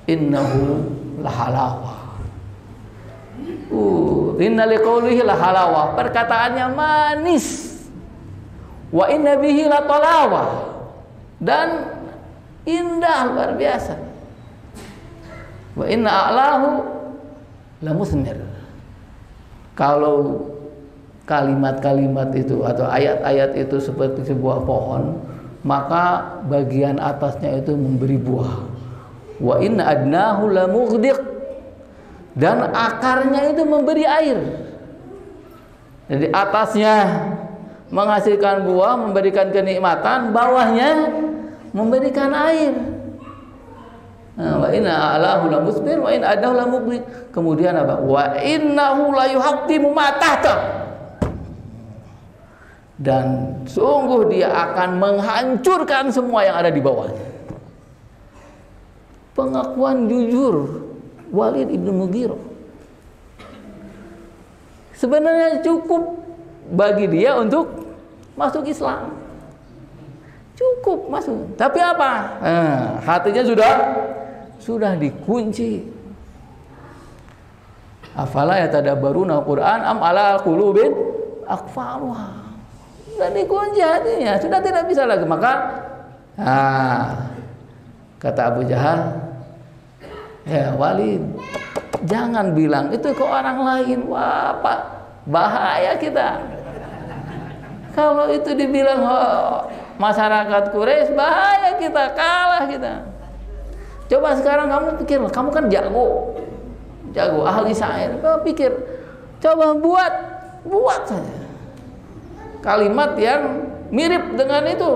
Innahu lahalawah. Inna liqaulihi lahalawah. Perkataannya manis. Wa inna bihi latalawah, dan indah luar biasa. Wa inna a'lahu lamusmir. Kalau kalimat-kalimat itu atau ayat-ayat itu seperti sebuah pohon, maka bagian atasnya itu memberi buah. Wa inna adnahu lamughdiq, dan akarnya itu memberi air. Jadi atasnya menghasilkan buah, memberikan kenikmatan, bawahnya memberikan air. Wa inna a'lahu lamusbir wa in adnahu lamughdiq. Kemudian apa? Wa innahu la yuhaqqimu ma tahta. Dan sungguh dia akan menghancurkan semua yang ada di bawahnya. Pengakuan jujur Walid ibn Mughirah sebenarnya cukup bagi dia untuk masuk Islam. Cukup masuk. Tapi apa? Hatinya sudah dikunci. Afala yatadabbaruna Al-Qur'an am ala qulubin aqfaluha. Sudah dikunci hatinya, sudah tidak bisa lagi. Maka kata Abu Jahal, ya Walid, jangan bilang itu ke orang lain. Wah, Pak, bahaya kita. Kalau itu dibilang masyarakat Quraisy, bahaya kita, kalah kita. Coba sekarang kamu pikir, kamu kan jago ahli syair. Kamu pikir, coba buat saja kalimat yang mirip dengan itu.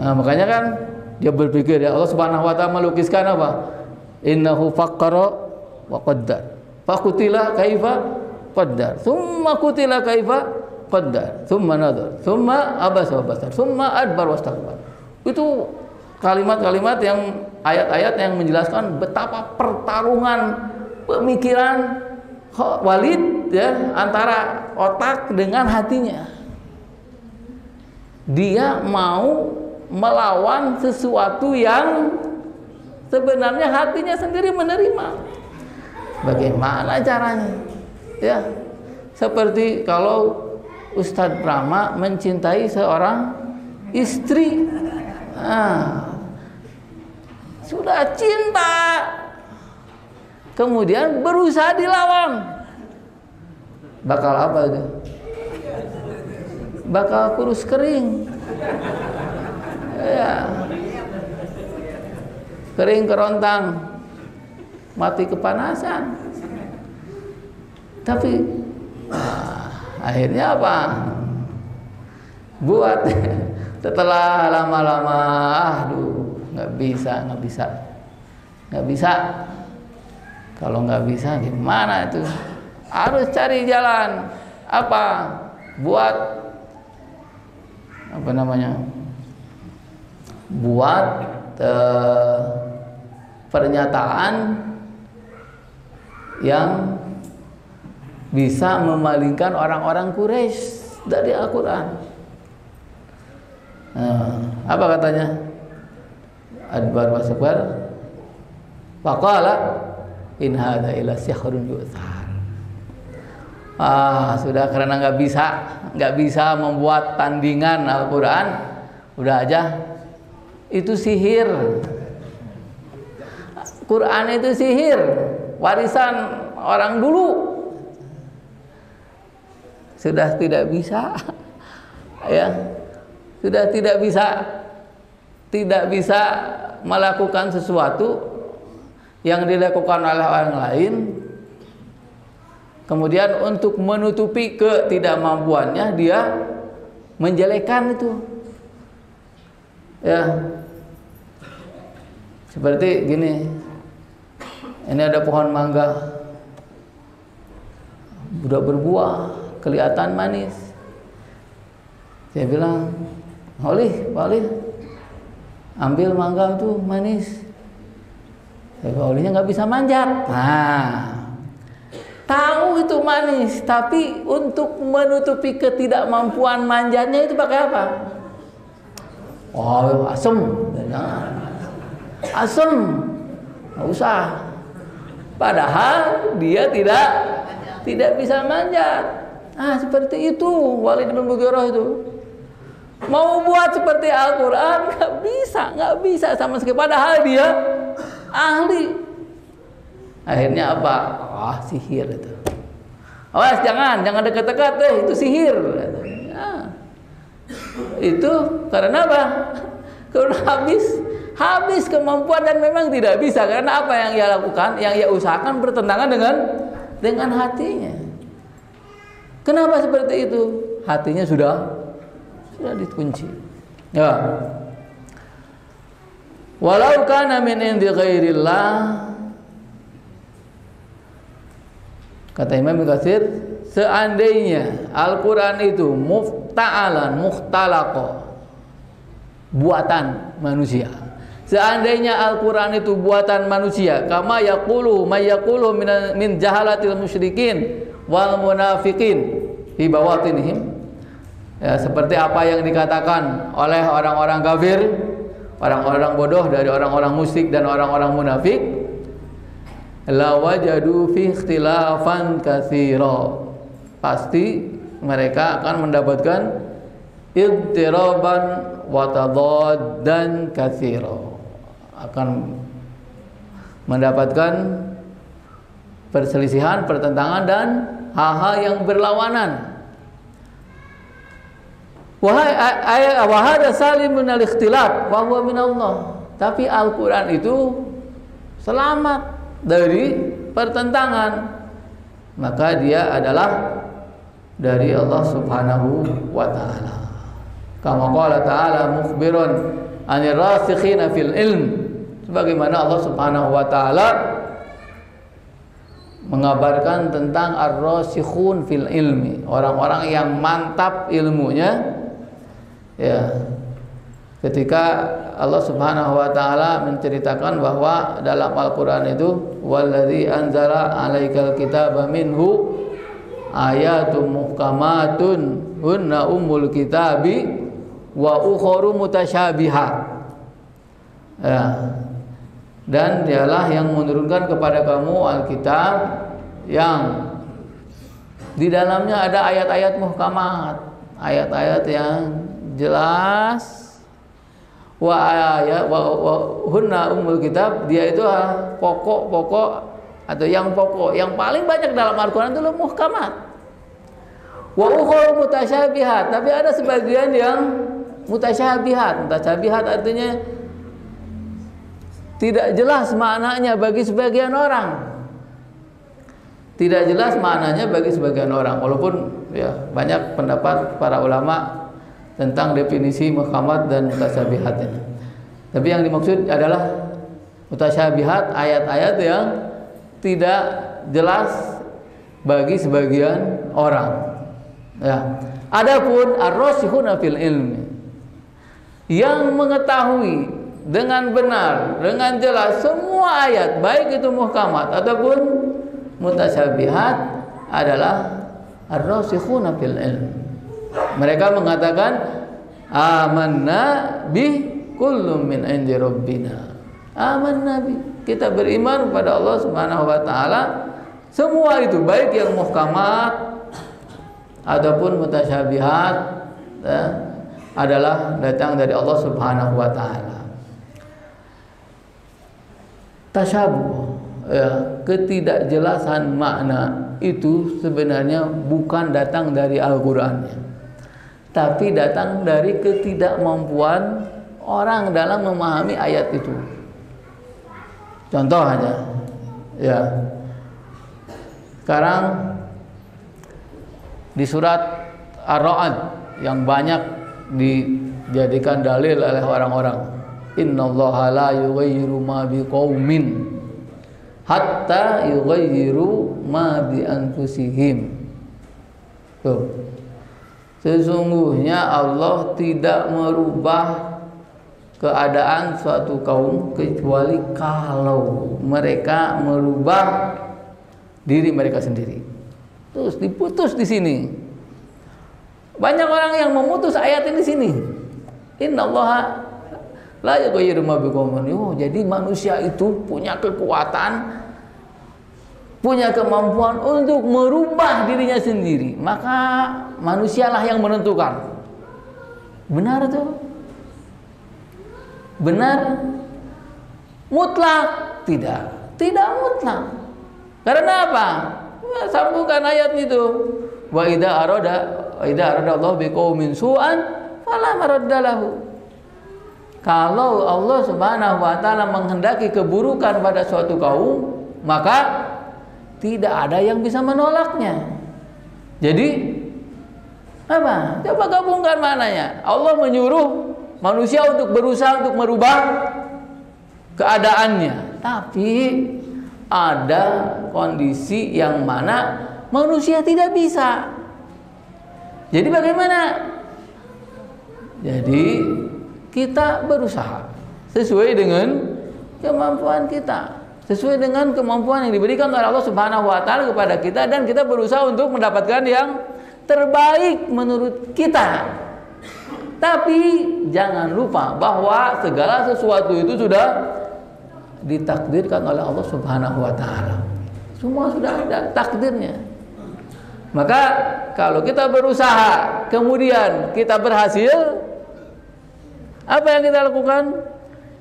Nah, makanya kan dia berpikir, ya Allah Subhanahu wa ta'ala melukiskan apa? Innahu faqqara wa qaddar. Faqutila kaifa qaddar. Tsumma qutila kaifa qaddar. Tsumma nadhar. Tsumma abasa wa basar. Tsumma adbar wastakbar. Itu kalimat-kalimat yang ayat-ayat yang menjelaskan betapa pertarungan pemikiran Walid ya antara otak dengan hatinya. Dia mau melawan sesuatu yang sebenarnya hatinya sendiri menerima. Bagaimana caranya? Ya, seperti kalau Ustadz Brahma mencintai seorang istri, sudah cinta, kemudian berusaha dilawan, bakal apa itu? Bakal kurus kering. Ya, kering kerontang, mati kepanasan. Tapi akhirnya apa? Buat setelah lama-lama, nggak bisa. Kalau nggak bisa, gimana itu? Harus cari jalan. Apa? Buat pernyataan yang bisa memalingkan orang-orang Quraisy dari Al-Quran. Apa katanya? Adbar wasakbar. Faqala in hadza illa sihrun yu'thar. Sudah, karena nggak bisa membuat tandingan Al-Quran, udah aja itu sihir. Quran itu sihir, warisan orang dulu. Sudah tidak bisa, ya, sudah tidak bisa melakukan sesuatu yang dilakukan oleh orang lain, kemudian untuk menutupi ketidakmampuannya dia menjelekkan itu. Ya. Seperti gini. Ini ada pohon mangga. Udah berbuah, kelihatan manis. Saya bilang, Pak Olih, ambil mangga itu manis. Pak Olihnya nggak bisa manjat. Nah, tahu itu manis, tapi untuk menutupi ketidakmampuan manjatnya itu pakai apa? Oh, asem. Asem, nggak usah. Padahal dia tidak bisa manjat. Seperti itu Walid bin Mughirah itu. Mau buat seperti Al-Quran nggak bisa sama sekali. Padahal dia ahli. Akhirnya apa? Sihir itu. Awas, jangan dekat-dekat itu sihir. Itu karena apa? Karena habis kemampuan dan memang tidak bisa. Karena apa yang ia lakukan, yang ia usahakan bertentangan dengan hatinya. Kenapa seperti itu? Hatinya sudah dikunci. Ya. Walau kana min indi ghairillah, kata Imam Ibnu Katsir, seandainya Al-Quran itu mukhtalaqah, buatan manusia. Seandainya Al-Quran itu buatan manusia, kama yaqulu min jahalatil musyrikin wal munafiqin fi bawatinihim, ya, seperti apa yang dikatakan oleh orang-orang kafir, orang-orang bodoh dari orang-orang musyrik dan orang-orang munafik, la wajadu fi ikhtilafan katsira, pasti mereka akan mendapatkan idtiraban wa tadaddan katsira, akan mendapatkan perselisihan, pertentangan dan hal-hal yang berlawanan. Wa hadza salimun al-ikhtilaf wa huwa min Allah. Tapi Al-Qur'an itu selamat dari pertentangan, maka dia adalah dari Allah Subhanahu wa taala. Kama qala ta'ala mukhbiran 'anil rasikhina fil ilm, sebagaimana Allah Subhanahu wa taala mengabarkan tentang ar-rasikhun fil ilmi, orang-orang yang mantap ilmunya. Ya, ketika Allah Subhanahu wa taala menceritakan bahwa dalam Al-Qur'an itu wallazi anzala 'alaikal kitaba minhu ayatun muhkamatun hunna ummul kitabi wa ukharu mutasyabihat. Ya. Dan dialah yang menurunkan kepada kamu Alkitab yang di dalamnya ada ayat-ayat muhkamat, ayat-ayat yang jelas. Wa hunna ummul kitab, dia itu pokok-pokok atau yang pokok yang paling banyak dalam Al-Qur'an itu muhkamat. Wa ukharu mutasyabihat, tapi ada sebagian yang mutasyabihat. Mutasyabihat artinya tidak jelas maknanya bagi sebagian orang. Tidak jelas maknanya bagi sebagian orang. Walaupun ya banyak pendapat para ulama tentang definisi muhkamat dan mutasyabihat ini. Tapi yang dimaksud adalah mutasyabihat, ayat-ayat yang tidak jelas bagi sebagian orang. Ya. Adapun ar-rasikhuna fil ilmi, yang mengetahui dengan benar, dengan jelas semua ayat, baik itu muhkamat ataupun mutasyabihat, adalah ar-rasikhuna fil ilm. Mereka mengatakan amanna bi kullum min indi rabbina. Amanna bi, kita beriman kepada Allah Subhanahu wa taala, semua itu baik yang muhkamat ataupun mutasyabihat, ya, adalah datang dari Allah Subhanahu wa taala. Tasyabuh, ya, ketidakjelasan makna itu sebenarnya bukan datang dari Al-Qur'annya, tapi datang dari ketidakmampuan orang dalam memahami ayat itu. Contoh aja. Ya. Sekarang di surat Ar-Ra'd yang banyak dijadikan dalil oleh orang-orang. Innallaha la yughayyiru ma biqaumin hatta yughayyiru ma bi anfusihim. Tuh. Sesungguhnya Allah tidak merubah keadaan suatu kaum kecuali kalau mereka merubah diri mereka sendiri. Terus diputus di sini. Banyak orang yang memutus ayat ini di sini. Innallaha la yughayyiru ma biqaumin. Oh, jadi manusia itu punya kekuatan, punya kemampuan untuk merubah dirinya sendiri. Maka manusialah yang menentukan. Benar tuh? Benar? Mutlak? Tidak. Tidak mutlak. Karena apa? Sambungkan ayat itu. Wa idza arada Allah biqaumin su'an fala maradda lahu. Kalau Allah Subhanahu wa taala menghendaki keburukan pada suatu kaum, maka tidak ada yang bisa menolaknya. Jadi apa? Coba gabungkan maknanya. Allah menyuruh manusia untuk berusaha untuk merubah keadaannya, tapi ada kondisi yang mana manusia tidak bisa. Jadi bagaimana? Jadi kita berusaha sesuai dengan kemampuan kita, sesuai dengan kemampuan yang diberikan oleh Allah Subhanahu wa taala kepada kita, dan kita berusaha untuk mendapatkan yang terbaik menurut kita. Tapi jangan lupa bahwa segala sesuatu itu sudah ditakdirkan oleh Allah Subhanahu wa taala. Semua sudah ada takdirnya. Maka kalau kita berusaha kemudian kita berhasil, apa yang kita lakukan?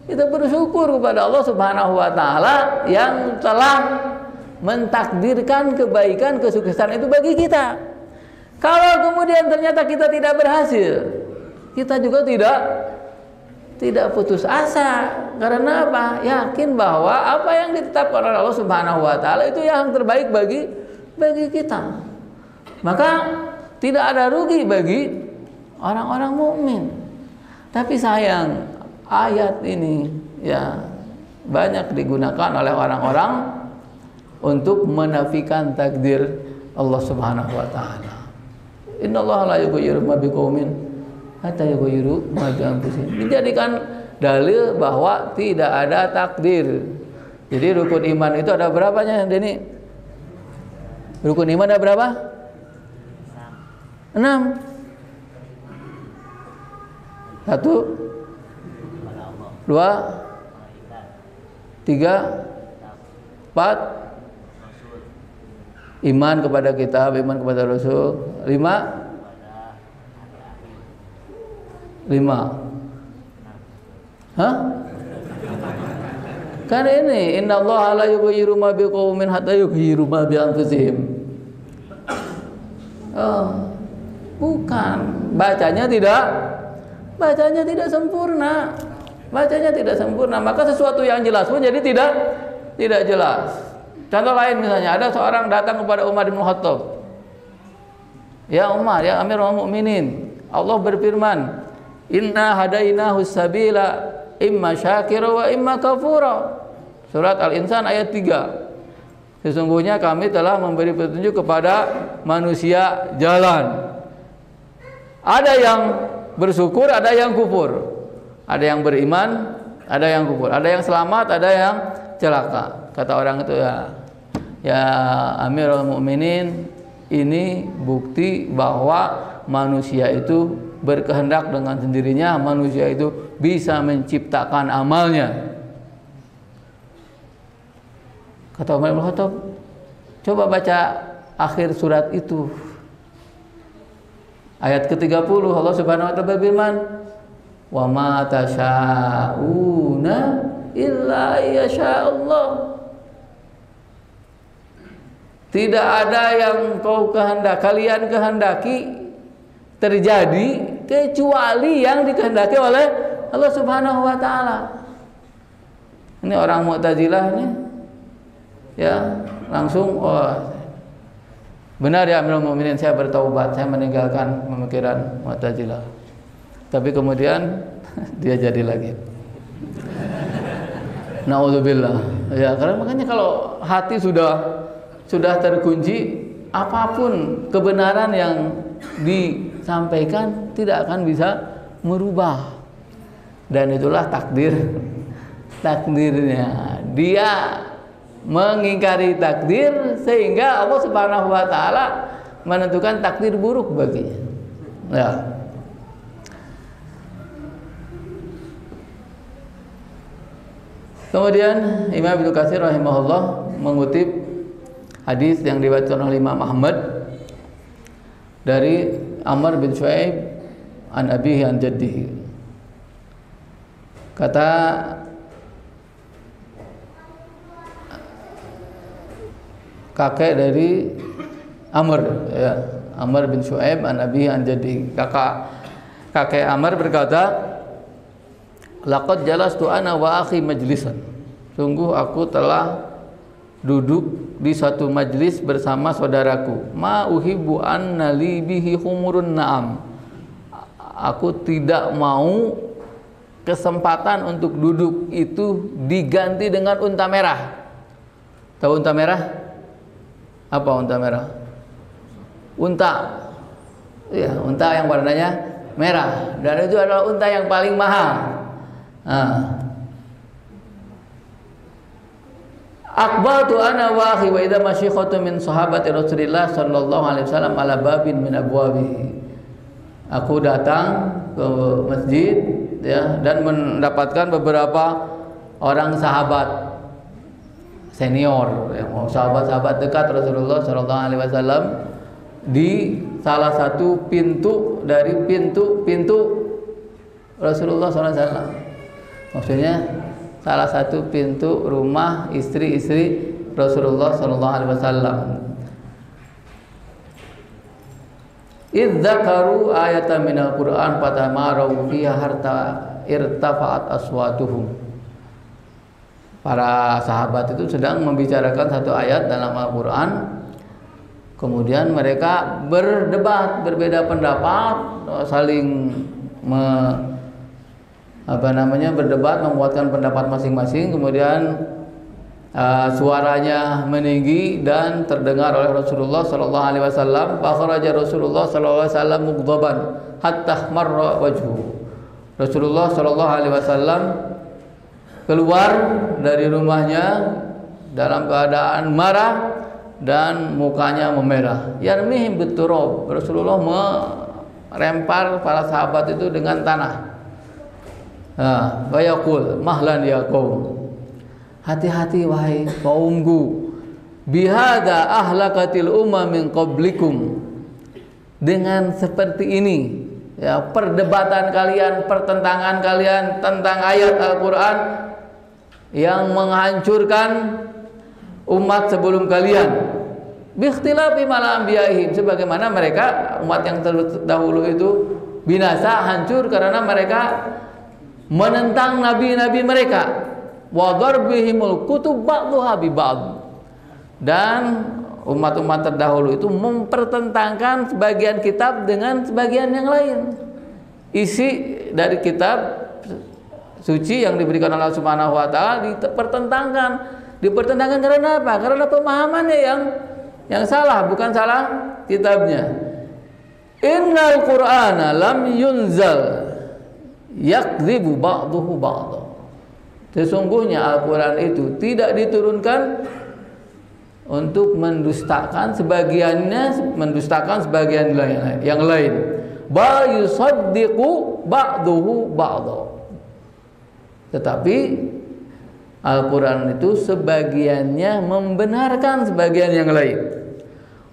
Kita bersyukur kepada Allah Subhanahu wa taala yang telah mentakdirkan kebaikan, kesuksesan itu bagi kita. Kalau kemudian ternyata kita tidak berhasil, kita juga tidak putus asa. Karena apa? Yakin bahwa apa yang ditetapkan oleh Allah Subhanahu wa taala itu yang terbaik bagi kita. Maka tidak ada rugi bagi orang-orang mukmin. Tapi sayang, ayat ini ya banyak digunakan oleh orang-orang untuk menafikan takdir Allah Subhanahu wa taala. Innallaha la yughayyiru ma biqaumin hatta yughayyiru ma bi anfusihim. Dijadikan dalil bahwa tidak ada takdir. Jadi rukun iman itu ada berapanya, Deni? Rukun iman ada berapa? 6. 1, 2, 3, 4. Iman kepada kitab, iman kepada Rasul. 5. Hah? Kan ini innallaha la yughayyiru ma biqaumin hatta yughayyiru ma bi anfusihim. Oh, bukan. Bacanya tidak sempurna. Bacanya tidak sempurna, maka sesuatu yang jelas pun jadi tidak jelas. Contoh lain misalnya, ada seorang datang kepada Umar bin Khattab. Ya Umar, ya Amirul Mukminin, Allah berfirman, "Inna hadainahu sabila imma syakira wa imma kafura." Surat Al-Insan ayat 3. Sesungguhnya kami telah memberi petunjuk kepada manusia jalan. Ada yang bersyukur, ada yang kufur. Ada yang beriman, ada yang kufur. Ada yang selamat, ada yang celaka. Kata orang itu, ya Amirul Mukminin, ini bukti bahwa manusia itu berkehendak dengan sendirinya, manusia itu bisa menciptakan amalnya. Kata Umar bin Khattab, coba baca akhir surat itu. Ayat ke-30 Allah Subhanahu wa taala berfirman, "Wa ma tasya'una illa yasha'allah." Tidak ada yang kalian kehendaki terjadi kecuali yang dikehendaki oleh Allah Subhanahu wa taala. Ini orang Mu'tazilah nih, ya langsung, oh benar ya Amirul Mukminin, saya bertaubat, saya meninggalkan pemikiran Mu'tazilah. Tapi kemudian dia jadi lagi. Naudzubillah. Ya, karena makanya kalau hati sudah terkunci, apapun kebenaran yang disampaikan tidak akan bisa merubah. Dan itulah takdirnya. Dia mengingkari takdir sehingga Allah Subhanahu wa taala menentukan takdir buruk baginya. Ya. Kemudian Imam Ibnu Katsir rahimahullah mengutip hadis yang diriwayatkan oleh Imam Ahmad dari Amr bin Shu'aib an abihi an jaddihi. Kata kakek dari Amr, ya, Amr bin Shu'aib an abihi an jaddihi. Kakek Amr berkata, laqad jalastu ana wa akhi majlisan. Sungguh aku telah duduk di satu majlis bersama saudaraku. Ma uhibbu anna li bihi humurun na'am. Aku tidak mau kesempatan untuk duduk itu diganti dengan unta merah. Tahu unta merah? Apa unta merah? Unta. Ya, unta yang warnanya merah. Dan itu adalah unta yang paling mahal. Aqbaltu ana wa akhi wa idza masyikhatu min sahabati Rasulillah sallallahu alaihi wasallam ala babin min abwabihi. Aku datang ke masjid, ya, dan mendapatkan beberapa orang sahabat senior, ya, sahabat-sahabat dekat Rasulullah sallallahu alaihi wasallam di salah satu pintu dari pintu Rasulullah sallallahu alaihi wasallam. Maksudnya salah satu pintu rumah istri-istri Rasulullah sallallahu alaihi wasallam. Idzakaru ayatan minal Qur'an fatamaru fiha harta irtafa'at aswatuhum. Para sahabat itu sedang membicarakan satu ayat dalam Al-Qur'an. Kemudian mereka berdebat, berbeda pendapat, saling berdebat, menguatkan pendapat masing-masing. Kemudian suaranya meninggi dan terdengar oleh Rasulullah sallallahu alaihi wasallam. Fakhraja Rasulullah sallallahu alaihi wasallam mughdaban hatta marra wajhu. Rasulullah sallallahu alaihi wasallam keluar dari rumahnya dalam keadaan marah dan mukanya memerah. Yarmihim biturab. Rasulullah merempar para sahabat itu dengan tanah. Wa yaqul mahlan ya qaum, hati-hati wahai kaumku, bihada ahlakatil min qablikum, dengan seperti ini, ya, perdebatan kalian, pertentangan kalian tentang ayat Al-Qur'an yang menghancurkan umat sebelum kalian. Biikhtilafi mal anbiya'ihim, sebagaimana mereka umat yang terdahulu itu binasa, hancur karena mereka menentang nabi-nabi mereka. Wa darbihimul kutub ba'dhuha bi ba'd. Dan umat-umat terdahulu itu mempertentangkan sebagian kitab dengan sebagian yang lain. Isi dari kitab suci yang diberikan Allah Subhanahu wa taala dipertentangkan karena apa? Karena pemahamannya yang salah, bukan salah kitabnya. Innal Qur'ana lam yunzal yakdzibu ba'duhu ba'dha. Sesungguhnya Al-Qur'an itu tidak diturunkan untuk mendustakan sebagiannya, mendustakan sebagian yang lain. Ba yusaddiqu ba'duhu ba'dha. Tetapi Al-Qur'an itu sebagiannya membenarkan sebagian yang lain.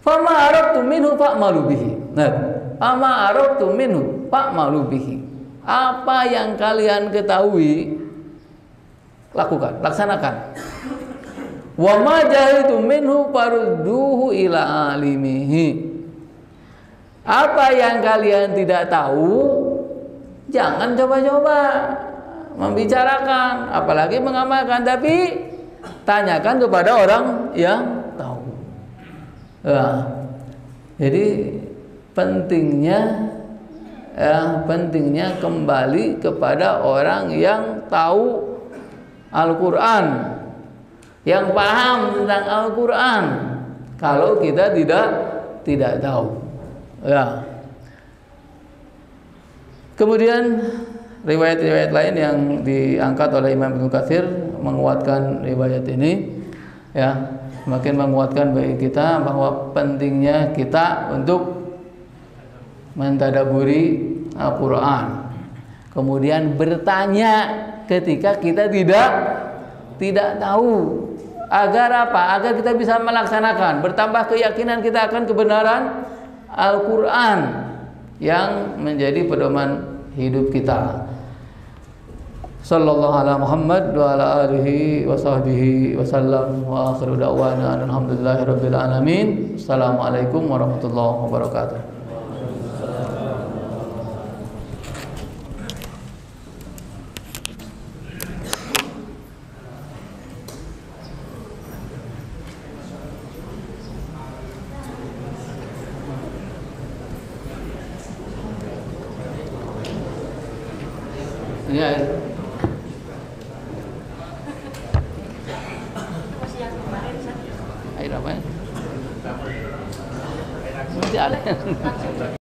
Fama arabtu minhu fa'malu bihi. Nah, fama arabtu minhu fa'malu bihi. Apa yang kalian ketahui, lakukan, laksanakan. Wa ma jahiltum minhu farudduhu ila alimihi. Apa yang kalian tidak tahu, jangan coba-coba membicarakan, apalagi mengamalkan, tapi tanyakan kepada orang yang tahu. Nah, jadi pentingnya kembali kepada orang yang tahu Al-Quran, yang paham tentang Al-Quran. Kalau kita tidak tahu, ya. Kemudian riwayat-riwayat lain yang diangkat oleh Imam Ibnu Katsir menguatkan riwayat ini, ya, semakin menguatkan bagi kita bahwa pentingnya kita untuk mentadaburi Al-Quran. Kemudian bertanya ketika kita tidak tahu. Agar apa? Agar kita bisa melaksanakan, bertambah keyakinan kita akan kebenaran Al-Quran yang menjadi pedoman hidup kita. Sallallahu ala Muhammad wa ala alihi wa sahbihi wa sallam wa akhiru da'wana alhamdulillahi rabbil alamin. Assalamualaikum warahmatullahi wabarakatuh. Ini air. Air apa ya? Masih ada.